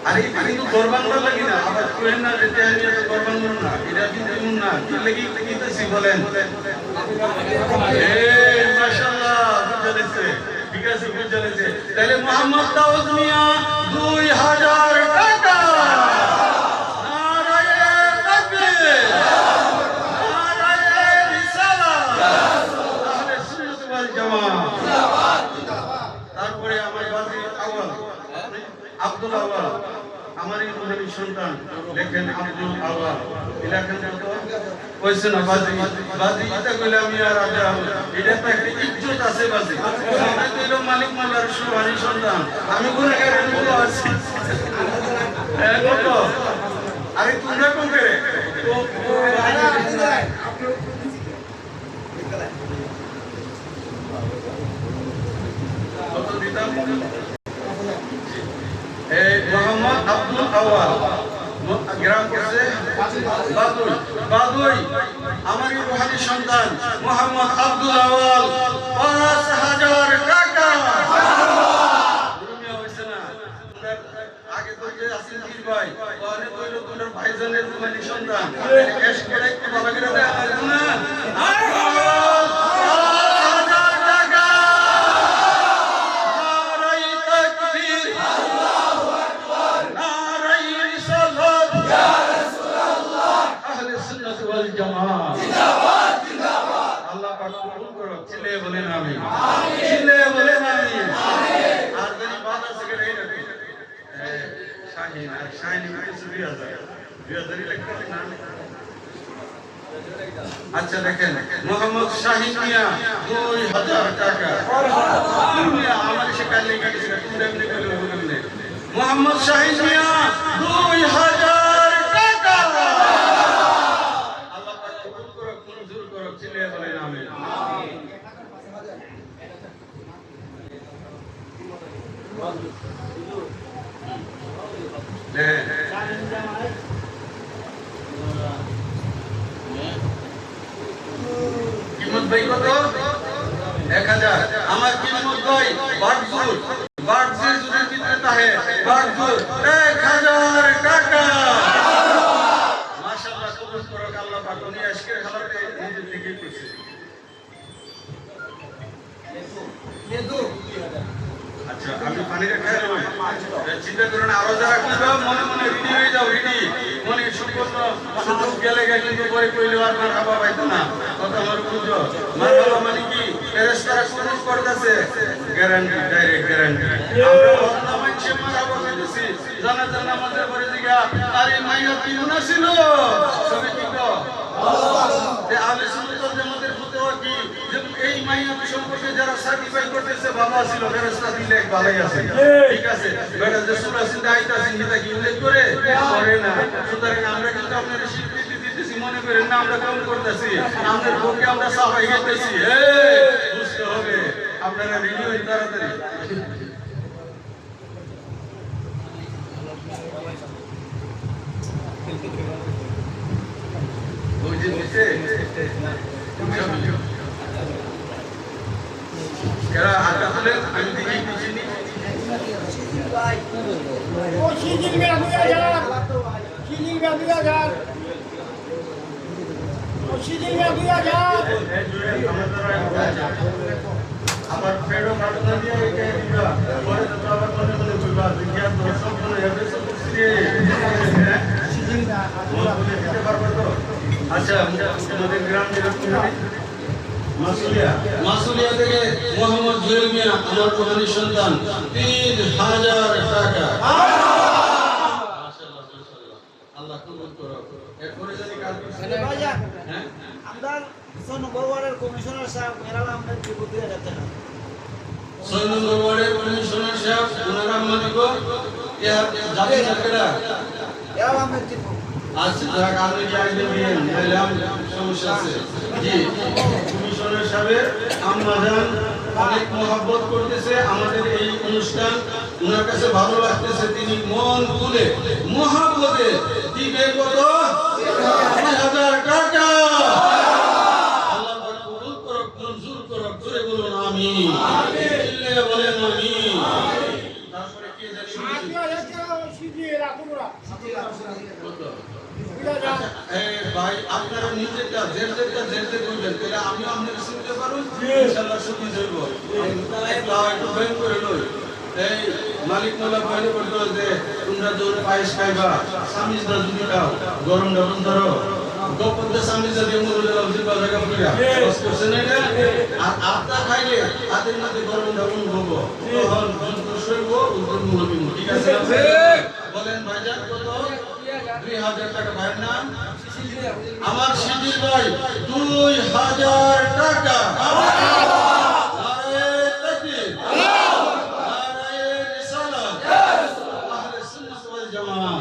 আরে কিন্তু কোরবান লাগি না আবার কোহেন না যেতে আমি কোরবান করব না এটা কিন্তু এমন না কি লাগি কইতেছি বলেন এই মাশাআল্লাহ বুঝাইছে ঠিক আছে বুঝাইছে তাহলে মোহাম্মদ দাউদ মিয়া 2000 টাকা তারপরে আমার বাজি আওয়াল আব্দুল আওয়াল আমার এই রুহানি সন্তান লেখেন আব্দুল আওয়াল এলাকার যত কইছে না বাজি বাজি এটা কইলে আমি আর রাজা এটা তো একটা ইজ্জত আছে বাজি আমি তো মালিক মালার রুহানি সন্তান আমি গুনাহগার বলে আছি কত আরে তোমরা কোন করে মোহাম্মদ আব্দুল আওয়াল গ্রাম করছে বাদুই বাদুই আমার রুহানি সন্তান মোহাম্মদ আব্দুল আওয়াল 5000 টাকা দুনিয়া হইছে না আগে তো যে আসিল পীর ভাই ওনে কইলো তোমার ভাইজানের রুহানি সন্তান এস করে একটু ভালো করে দেয় না আচ্ছা দেখেন মোহাম্মদ শাহিন মিয়া 2000 টাকা আমার সে কালে কাটিছে মোহাম্মদ শাহিন মিয়া 2000 টাকা আল্লাহ পাক কবুল করুক মঞ্জুর করুক চিল্লায়ে বলেন আমিন কিমত ভাই কত 1000 আমার কিমত ভাই বাগজুর বাগজুর যদি ভিতরে তাহে বাগজুর 1000 টাকা মাশাআল্লাহ কবুল করুক আল্লাহ পাক উনি আজকের খাবারে নিজে থেকে কইছে আচ্ছা আমি পানিটা খেয়ে নেব চিন্তা করো না আরো যারা খুঁজবে মনে মনে রেডি হয়ে যাও রেডি মনে সুপর্ণ সুযোগ গেলে কিন্তু পরে কইলে আর মার হাবা পাইতো না কথা আমার বুঝো মার হাবা মানে কি ফেরেশতারা সুযোগ করতেছে গ্যারান্টি ডাইরেক্ট গ্যারান্টি আমরা বন্ধা মানছে মার হাবা পাইতেছি জানা জানা আমাদের পরে দিগা আরে মাইয়া কি গুনাহ ছিল সবে কি কো যে আলে সুন্নাত জামাতের ফতোয়া কি যে এই মাইয়া সম্পর্কে যারা সার্টিফাই করতেছে বাবা ছিল ফেরেশতা দিলে ভালোই আছে ঠিক আছে বেটা যে সূরা সিনটা আইতাছে এটা কি উল্লেখ করে করে না সুতরাং আমরা কিন্তু আপনাদের স্বীকৃতি দিতেছি মনে করেন না আমরা কাম করতেছি আমাদের পক্ষে আমরা সাফাই গাইতেছি বুঝতে হবে আপনারা রেডি হয়ে তাড়াতাড়ি ওই যে নিচে এরা আটা হলে আমি দেখি পিছিয়ে ও শিজিল মে আবিয়া যান শিজিল মে আবিয়া যান ও শিজিল মে আবিয়া যান আমার পেড়ো কাটনা দিয়ে একে দিবা পরে তো আবার মনে মনে কইবা বিজ্ঞান দর্শক বলে হবে সব কিছু শিজিল না বলে দিতে পারবে তো আচ্ছা আমাদের গ্রাম যেরকম মাসুলিয়া থেকে মোহাম্মদ জুয়েল মিয়া আমার প্রধানী সন্তান 3000 টাকা মাশাআল্লাহ মাশাআল্লাহ আল্লাহ কবুল করো এরপরে যদি কাজ ভাইজান হ্যাঁ আমরা নম্বর ওয়ার্ডের কমিশনার সাহেব মেরালা আমরা রিপোর্ট দিয়ে যাচ্ছেন 6 নম্বর ওয়ার্ডের কমিশনার সাহেব ওনারা আমাদের জাতি সরকার এরা আমরা রিপোর্ট আচ্ছা যারা কাজে যাইতে দিন বললাম সমস্যা আছে জি কমিশনার সাহেব আম্মাজান অনেক মহব্বত করতেছে আমাদের এই অনুষ্ঠান ওনার কাছে ভালো লাগতেছে তিনি মন খুলে মহব্বতে দিবে কত 3000 টাকা আল্লাহ কবুল করুক মঞ্জুর করুক জোরে বলুন আমিন আমিন চিল্লায়ে বলেন আমিন তারপরে কে জানি শিজিল রাখুরা ভাই আপনারা নিজেরটা জেরতে করবেন তাহলে আমি আপনাদের শুনতে পারবো ইনশাআল্লাহ শুনি দেব একটু বের করে লই এই মালিক মোলা বলে বলতো যে তোমরা যখন পায়েস খাইবা সামিজদা যদি খাও গরম ডাবন ধরো গোপনতে সামিজদা দিয়ে মুরুদে লাউজি বাজাগা পুরা বস করছে না এটা আর আটা খাইলে হাতের মধ্যে গরম ডাবন হবো তখন যুদ্ধ সইব উদ্যোগ মুরবি ঠিক আছে বলেন ভাইজান কত 2000 টাকা ভাইয়ের নাম আমার শিজিল ভাই 2000 টাকা নারে তাকবীর নারে রিসালাত আহলে সুন্নাত ওয়াল জামাত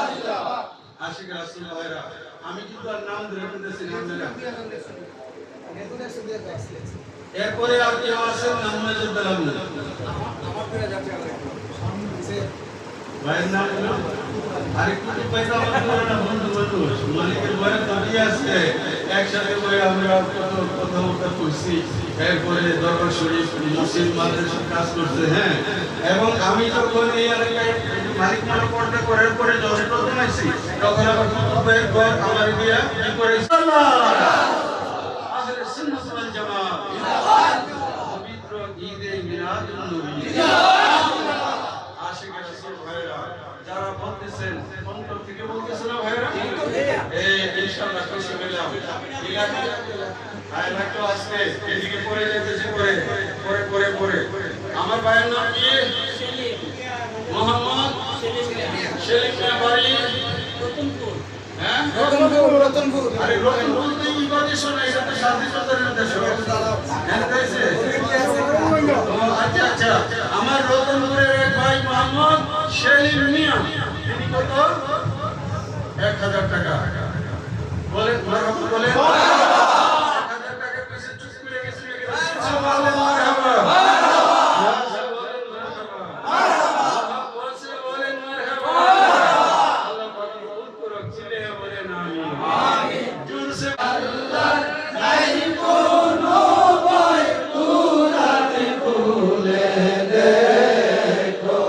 জিন্দাবাদ আশিক রাসূল ভাইরা আমি কিন্তু আর নাম ধরে বলতেছি না আপনারা এরপরে আর কেউ আছেন নাম মেজর দিলাম না ভাইয়ের নাম হলো আরেকটু পয়সা আমার না বন্ধু বন্ধু মালিকের বয়ে তৈরি আছে একসাথে বয়ে আমরা কথা কইছি এরপরে দরবার শরীফ মুসলিম মাদ্রাসা কাজ করছে হ্যাঁ এবং আমি যখন এই এলাকায় মালিক মালা পর্দা করার পরে যখন প্রথম আইছি তখন আবার কুতুবের ঘর আমার দিয়া কি করে আহলে সুন্নাত ওয়াল জামাত জিন্দাবাদ পবিত্র ঈদে মিলাদুন নবী জিন্দাবাদ আশিক রাসূল ভাইরা যারা বলতেছেন অন্তর থেকে বলতেছেন না ভাইরা এই ইনশাআল্লাহ খুশি হলাম ভাইরা তো আজকে এদিকে পড়ে যাইতেছে পরে আমার ভাইয়ের নাম কি সেলিম মোহাম্মদ সেলিম মিয়া বাড়ি রতনপুর হ্যাঁ রতনপুর আরে রতনপুর তো ইবাদত শোনা এটা তো শান্তি চন্দ্রের দেশ হ্যাঁ তাইছে আচ্ছা আমার রতনপুরের এক ভাই মোহাম্মদ সেলিম মিয়া তিনি কত 1000 টাকা বলেন মারহাবা বলেন 1000 টাকা পিছে চুপ করে গেছে সুবহানাল্লাহ মারহাবা বলেন মারহাবা বলেন মারহাবা আল্লাহ পাক কবুল করুক ছিলে বলেন আমিন জোর সে আল্লাহ নাই কোনো ভয় কুরাতে খুলে দেখো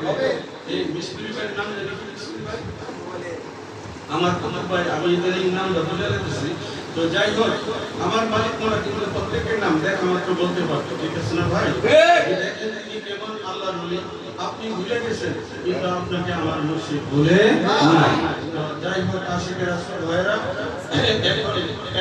হবে এই মিস্ত্রি ভাইয়ের নাম জানি কি মিস্ত্রি ভাই আমার কুতুব ভাই আমি এদের নাম বলে রেখেছি তো যাই হোক আমার মালিক মোরা কিন্তু প্রত্যেকের নাম দেখা মাত্র বলতে পারতো ঠিক আছে না ভাই দেখেন কি কেমন আল্লাহর ওলি আপনি ভুলে গেছেন কিন্তু আপনাকে আমার মুর্শিদ ভুলে নাই তো যাই হোক আশিকের রাসূল ভাইরা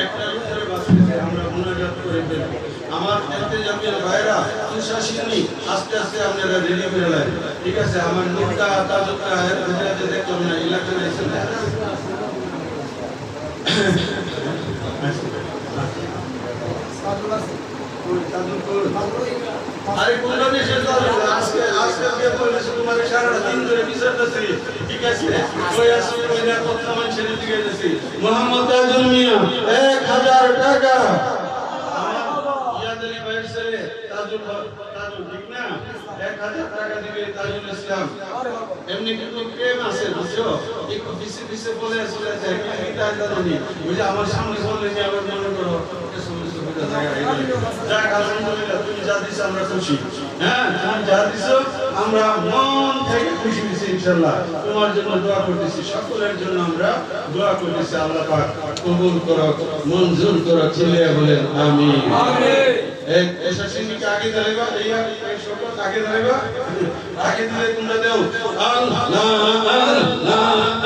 একটা উত্তরে বাসিতে আমরা মুনাজাত করে ফেলব আমার এতে জামিল ভাইরা তুষাশিনী আস্তে আস্তে আপনারা রেডি করে নেন ঠিক আছে আমার মুক্তা তাজুকা হাজাতে দেখলাম না এলাকায় এসে আরে কোন দেশে আজকে আজকে বলেছে তোমার সারা দিন ধরে বিচারতেছি ঠিক আছে ওই আসলে ওই না কথা মান ছেড়ে দিয়ে গেছে মোহাম্মদ তাজুল মিয়া 1000 টাকা ইয়াদ আলী ভাইয়ের ছেলে তাজুল ঠিক না 1000 টাকা দিবে তাজুল ইসলাম এমনি কিন্তু প্রেম আছে বুঝছো একটু বিসি বলে চলে যায় কি তাই জানি বুঝে আমার সামনে বললে যে আবার মনে করো সুবিধা জায়গা যাক আলহামদুলিল্লাহ তুমি যা দিছো আমরা খুশি হ্যাঁ তুমি যা দিছো আমরা মন থেকে খুশি হইছি ইনশাআল্লাহ তোমার জন্য দোয়া করতেছি সকলের জন্য আমরা দোয়া করতেছি আল্লাহ পাক কবুল করো মঞ্জুর করো চিল্লায়া বলেন আমিন আমিন এক এসা সিংকে আগে দাঁড়াইবা এই সকল আগে দাঁড়াইবা আগে দিলে তোমরা দাও আল্লাহ আল্লাহ আল্লাহ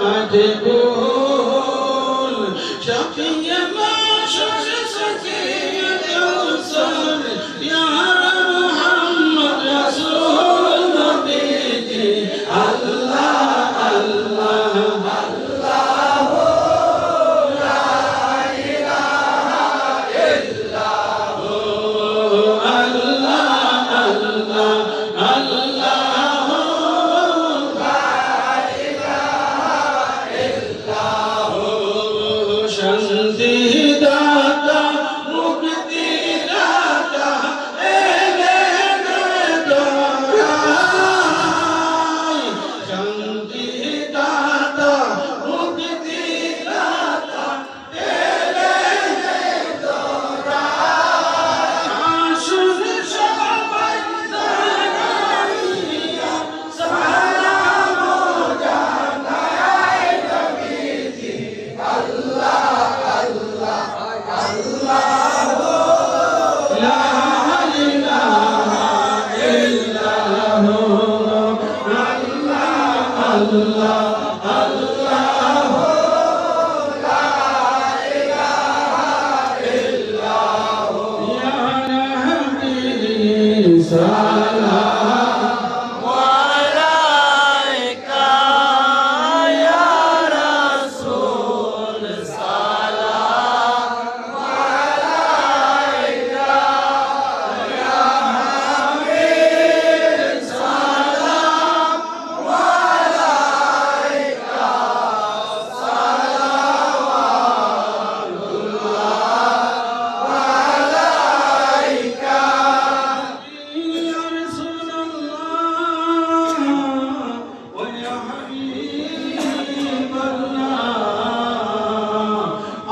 مجبول شقي ما شر سكي الكوثر يا محمد رسول نبيجي الله الله শান্তি দাতা মুক্তি দাতা এলে দয়ায় শান্তি দাতা মুক্তি দাতা এলে দয়ায় আসুন সবাই দাঁড়াইয়া সালাম জানাই নবীজি আল্লাহ لا إله إلا هو الله الله الله لا إله إلا هو يا نبي سلام عليك يا رسول سلام عليك يا حبيب سلام عليك صلوات الله عليك يا رسول الله ويا حبيب الله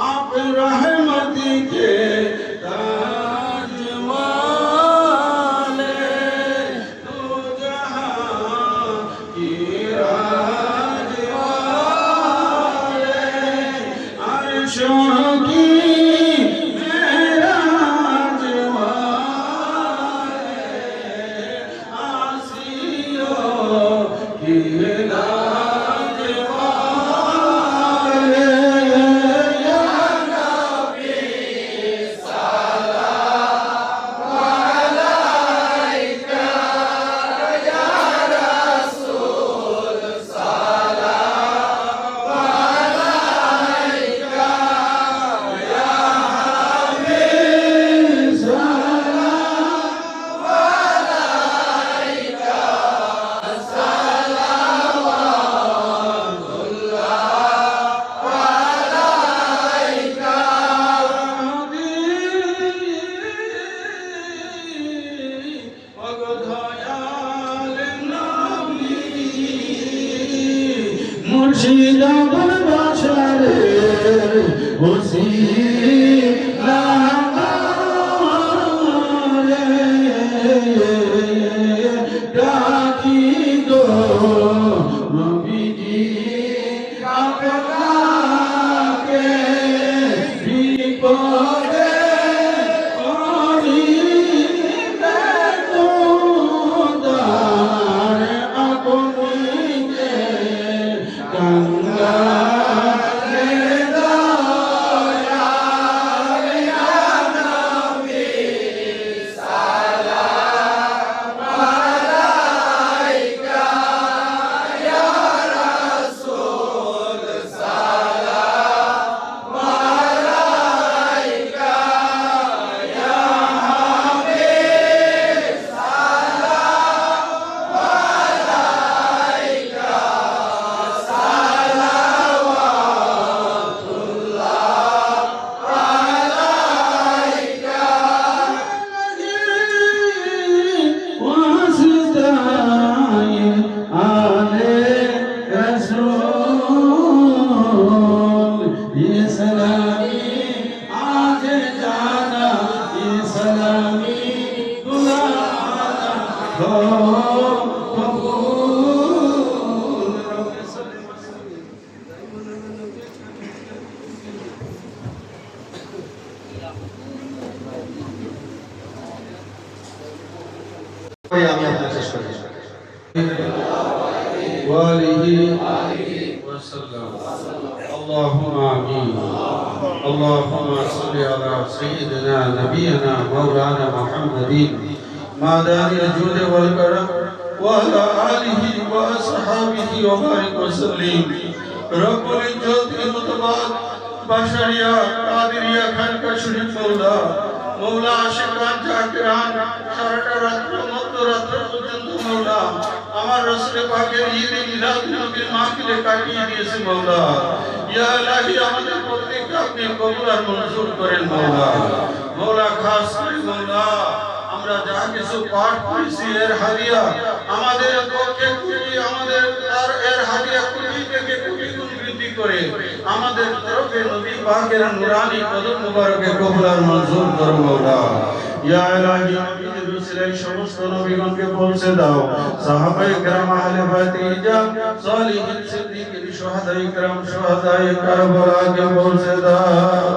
आप रहमती के ताज वाले दो जहां की राज वाले अर्शों की मेराज वाले आसियों की लाज वाले या नबी सलाम अलैका या रसूल सलाम अलैका या हबीब सलाम अलैका মুর্শিদ আবুল বাশারে ওসিলা ডাকি গো নবীজি আপনাকে বিপদে করিবে খোদার আপনিকে কাঙ্গালে দয়াল ইয়া নবী সালাম আলাইকা ইয়া রাসূল সালাম আলাইকা ইয়া হাবিব সালাম আলাইকা আমি আপনার চেষ্টা করি وآله وسلم اللهم آمين اللهم صل على سيدنا نبينا مولانا محمد معدن الجود والكرم وعلى آله وأصحابه وبارك وسلم رب العزة المتباد بشريا قادريا خلق شريف مولا مولا আশিকান জাকিরান সারাটা রাত মধ্যরাত পর্যন্ত مولا আমার রাসূল পাকের ঈদ মিলাদ নবীর মাহফিলে কাটিয়ে দিয়েছে مولا ইয়া ইলাহি আমাদের প্রত্যেককে আপনি কবুল আর মঞ্জুর করেন مولا مولا খাস করে مولا আমরা যা কিছু পাঠ করেছি এর হাদিয়া আমাদের পক্ষে কোটি আমাদের আর এর হাদিয়া কোটি থেকে কোটি গুণ বৃদ্ধি করে আমাদের তরফে নবী পাকের নূরানি কদম মুবারকে কবুল আর মঞ্জুর করো মাওলা ইয়া ইলাহি নবীর রসুলের সমস্ত নবীগণকে পৌঁছে দাও সাহাবায়ে কেরাম আহলে বাইতিজা সালিহিন সিদ্দিকিন শুহাদায়ে কেরাম শুহাদায়ে কারবালাকে পৌঁছে দাও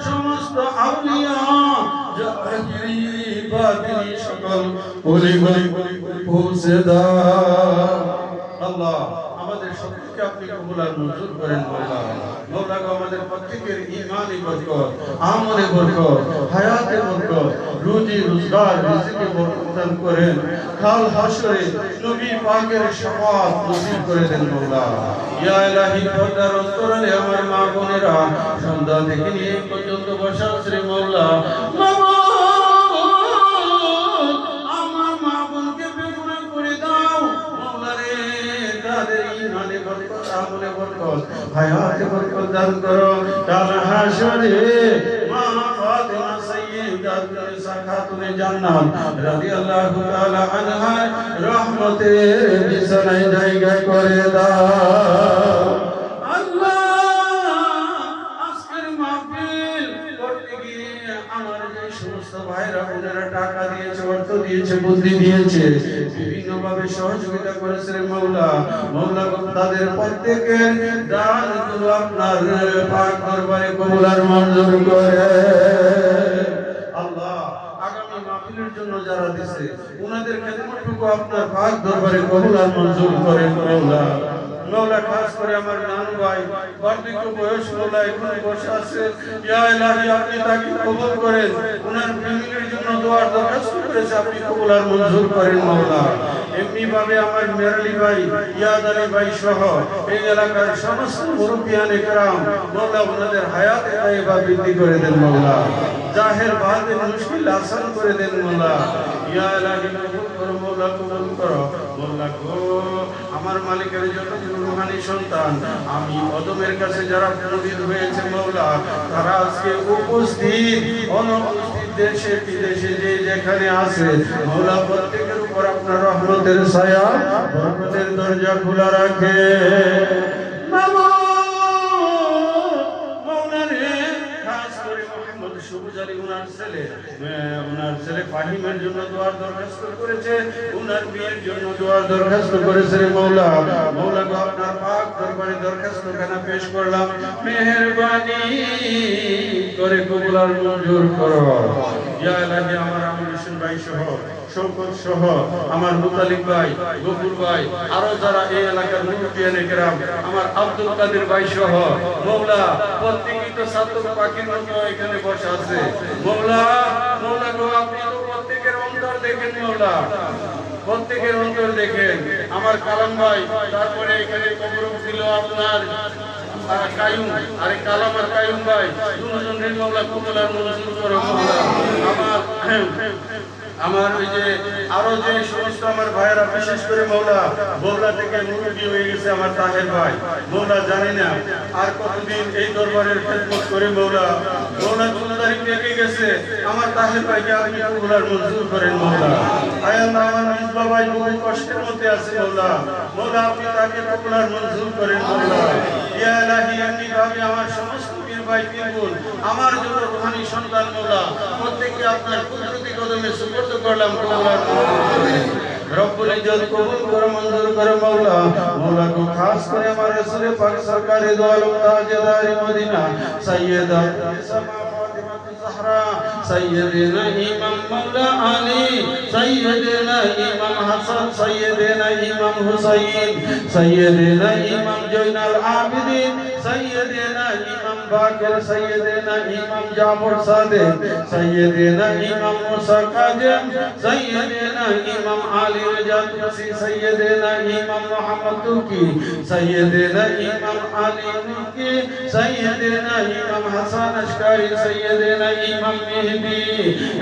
সমস্ত আউলিয়া জাহিরি বাতিনি সকল ওলি পৌঁছে দাও আল্লাহ আমাদের সকলকে আপনি কবুল আর মঞ্জুর করেন মাওলা মাওলা গো আমাদের প্রত্যেকের ঈমানি বরকত আমলে বরকত হায়াতে বরকত রুজি রোজগার রিজিকে বরকত দান করেন কাল হাশরে নবী পাকের শাফাত নসিব করে দেন মাওলা ইয়া ইলাহি পর্দার অন্তরালে আমার মা বোনেরা সন্ধ্যা থেকে নিয়ে পর্যন্ত বসা আছে মাওলা আমার মা বোনকে বেগুনা করে দাও মাওলা রে তাদের ঈমানে বরকত আমলে বরকত হায়াতে বরকত দান করো কাল হাশরে মা ফাতিমা সাইয়্যিদাতুল নিসা খাতুনে জান্নাত রাদিয়াল্লাহু তাআলা আনহা রহমতের বিছানায় জায়গা করে দাও আল্লাহ আজকের মাহফিল করতে গিয়ে আমার যে সমস্ত ভাইরা বোনেরা টাকা দিয়েছে অর্থ দিয়েছে বুদ্ধি দিয়েছে বিভিন্ন ভাবে সহযোগিতা করেছে মাওলা মাওলা তাদের প্রত্যেকের দানগুলো আপনার পাক দরবারে কবুল আর মঞ্জুর করে আল্লাহ আগামী মাহফিলের জন্য যারা দিয়েছে ওনাদের খেদমতটুকু আপনার পাক দরবারে কবুল আর মঞ্জুর করেন মাওলা মাওলা খাস করে আমার নানু ভাই বার্ধক্য বয়স মাওলা এখন বসে আছে ইয়া ইলাহি আপনি তাকে কবুল করেন ওনার ফ্যামিলির জন্য দোয়ার দরখাস্ত করেছে আপনি কবুল আর মঞ্জুর করেন মাওলা এমনি ভাবে আমার মেরালি ভাই ইয়াদ আলী ভাই সহ এই এলাকার সমস্ত মুরব্বিয়ানে کرام মাওলা ওনাদের হায়াতে তাইবা বৃদ্ধি করে দেন মাওলা জাহের বাতিন মুশকিল আসান করে দেন মাওলা ইয়া ইলাহি কবুল করো মাওলা কবুল করো মাওলা গো আমার মালিকের যত রূহানি সন্তান আমি কদমের কাছে যারা প্রবীণ হয়েছে মাওলা তারা আজকে উপস্থিত অনুপস্থিত দেশে বিদেশে যে যেখানে আছে মাওলা প্রত্যেকের উপর আপনার রহমতের ছায়া বরকতের দরজা খোলা রাখে উনার ছেলে ফাহিমের জন্য দোয়ার দরখাস্ত করেছে উনার বিয়ের জন্য দোয়ার দরখাস্ত করেছে মাওলা মাওলা গো আপনার পাক দরবারে দরখাস্ত খানা পেশ করলাম মেহেরবানি করে কবুল আর মঞ্জুর করো ইয়া ইলাহি আমার আমির হোসেন ভাই সহ শওকত সহ আমার মুতালিব ভাই গফুর ভাই আরো যারা এই এলাকার মুরব্বিয়ানে کرام আমার আব্দুল কাদের ভাই সহ মাওলা প্রত্যেকই তো ছাত্র পাখির মতো এখানে বসে আছে মাওলা মাওলা গো আপনি তো প্রত্যেকের অন্তর দেখেন মাওলা প্রত্যেকের অন্তর দেখেন আমার কালাম ভাই তারপরে এখানে কবর ছিল আপনার কায়ুম আরে কালাম আর কায়ুম ভাই দুজনের মাওলা কবুল আর মঞ্জুর করো মাওলা আমার ওই যে আরো যে সমস্ত আমার ভাইয়েরা বিশেষ করে মাওলা বগুড়া থেকে মুরব্বি হয়ে গেছে আমার তাহের ভাই মাওলা জানি না আর কতদিন এই দরবারের খেদমত করে মাওলা 14 তারিখ থেকে গেছে আমার তাহের ভাইকে আপনি কবুল আর মঞ্জুর করেন মাওলা আয় আল্লাহ আমার মিসবা ভাই বহু কষ্টের মধ্যে আছে মাওলা মাওলা আপনি তাকে কবুল আর মঞ্জুর করেন মাওলা ইয়া ইলাহি আপনি ভাবে আমার সমস্ত ভাই পীরগুল আমার যত রূহানি সন্তান মাওলা প্রত্যেককে আপনার কুদরতি কদমে সুপর্দ করলাম কবুল আর রব্বুল ইজ্জত কবুল করো মঞ্জুর করো মাওলা মাওলা को खास করে আমার রাসূল পাক সরকারে দো আলম তাজদারি মদিনা সাইয়্যিদা ফাতিমা জাহরা سيدنا إمام مولا علي سيدنا إمام حسن سيدنا إمام حسين سيدنا إمام زين العابدين سيدنا إمام باقر سيدنا إمام جعفر صادق سيدنا إمام موسى كاظم سيدنا إمام علي رضا توسي سيدنا إمام محمد تركي سيدنا إمام علي نوركي سيدنا إمام حسن أشكاري سيدنا إمام مهدي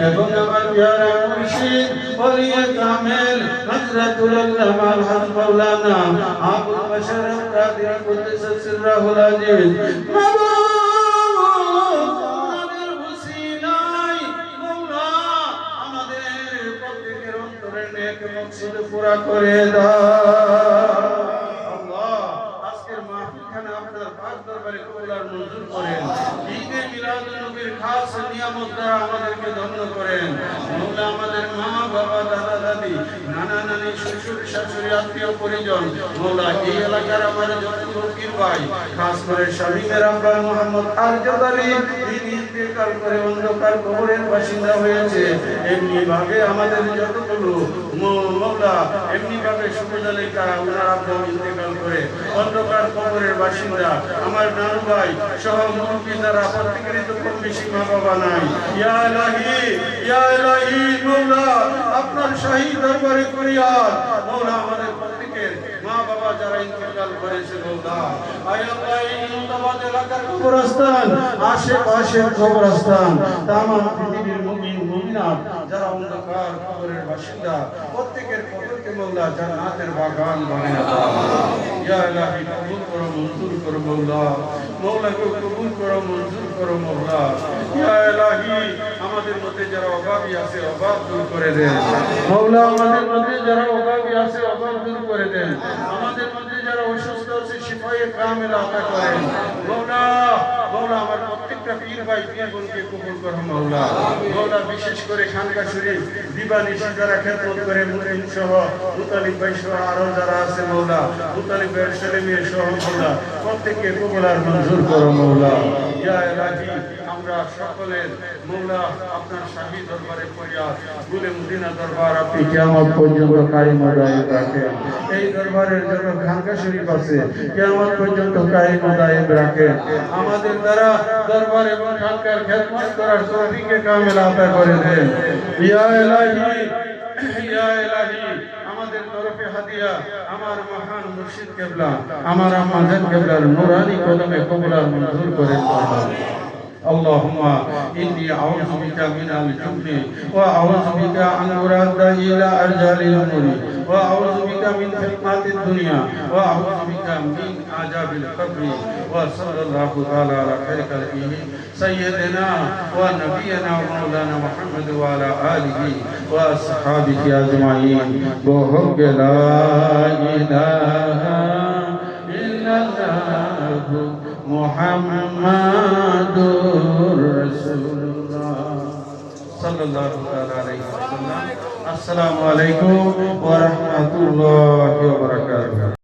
এবং আমার প্যারা মুর্শিদ ওলিয়ে কামেল হযরতুল আল্লামা আল-হজ মাওলানা আবুল বাশার আল-কাদি কুদ্দুস সিররাহুল আজিজ আমাদের ওসিলায় মাওলা আমাদের প্রত্যেকের অন্তরের নেক মকসদ পুরা করে দাও আল্লাহ আজকের মাহফিলখানে আপনার পাক দরবারে কবুল আর মঞ্জুর করেন ঈদে মিলাদুন নবীর খাস নিয়ামত দ্বারা আমাদেরকে ধন্য করেন মাওলা আমাদের মা বাবা দাদা দাদি নানা নানি শ্বশুর শাশুড়ি আত্মীয় পরিজন মাওলা এই এলাকার আমাদের যত ফকির ভাই খাস করে শামীমের আব্বা মোহাম্মদ আরজাদ আলী তিনি ইন্তেকাল করে অন্ধকার কবরের বাসিন্দা হয়েছে এমনি ভাবে আমাদের যতগুলো মাওলা এমনি ভাবে সুবুল আলী কারা ওনার আব্বা ইন্তেকাল করে অন্ধকার কবরের বাসিন্দা আমার নানু ভাই সহ মুরব্বী যারা প্রত্যেকেরই তো কম বেশি মা বাবা নাই ইয়া ইলাহি মাওলা আপনার শাহী দরবারে ফরিয়াদ মাওলা আমাদের প্রত্যেকের মা বাবা যারা ইন্তেকাল করেছে মাওলা আয় আল্লাহ এই মুতাবাদ এলাকার কবরস্থান আশেপাশের কবরস্থান তামাম পৃথিবীর মুমিন মুমিনাত যারা অন্ধকার কবরের বাসিন্দা প্রত্যেকের কবরকে মাওলা জান্নাতের বাগান বানায় দাও ইয়া ইলাহি কবুল করো মঞ্জুর করো মাওলা মাওলাকে কবুল করো মঞ্জুর করো মাওলা ইয়া ইলাহি আমাদের মধ্যে যারা অভাবী আছে অভাব দূর করে দেন মাওলা আমাদের মধ্যে যারা অভাবী আছে অভাব দূর করে দেন আমাদের মধ্যে যারা অসুস্থ আছে শিফায়ে কামিল আতা করেন মাওলা মাওলা আমার প্রত্যেকটা পীর ভাই পীর বোনকে কবুল করো মাওলা মাওলা বিশেষ করে খানকা শরীফ দিবানিশি যারা খেদমত করে মুরিদ সহ মুতালিব ভাই সহ আরো যারা আছে মাওলা মুতালিব ভাইয়ের ছেলে মেয়ে সহ মাওলা প্রত্যেককে কবুল আর মঞ্জুর করো মাওলা ইয়া ইলাহি আমরা সকলের মাওলা আপনার শাহী দরবারে ফরিয়াদ গুলে মদিনা দরবার আপনি কিয়ামত পর্যন্ত কায়েম ও দায়েম রাখেন এই দরবারের জন্য খানকা শরীফ আছে কিয়ামত পর্যন্ত কায়েম ও দায়েম রাখেন আমাদের দ্বারা দরবার এবং খানকার খেদমত করার তৌফিকে কামিল আতা করে দেন ইয়া ইলাহি আমাদের তরফে হাদিয়া আমার মহান মুর্শিদ কেবলা আমার আম্মা জান কেবলার নূরানি কদমে কবুল আর মঞ্জুর করেন اللهم إني أعوذ بك من الجبن وأعوذ بك أن أرد إلى أرجال الأمور وأعوذ بك من فتنة الدنيا وأعوذ بك من عذاب القبر وصلى الله تعالى على خير خلقه سيدنا ونبينا ومولانا محمد وعلى آله وأصحابه أجمعين بحق لا إله إلا الله মুহাম্মাদুর রাসূলুল্লাহ সাল্লাল্লাহু আলাইহি ওয়াসাল্লাম। আসসালামু আলাইকুম ওয়া রাহমাতুল্লাহি ওয়া বারাকাতুহু।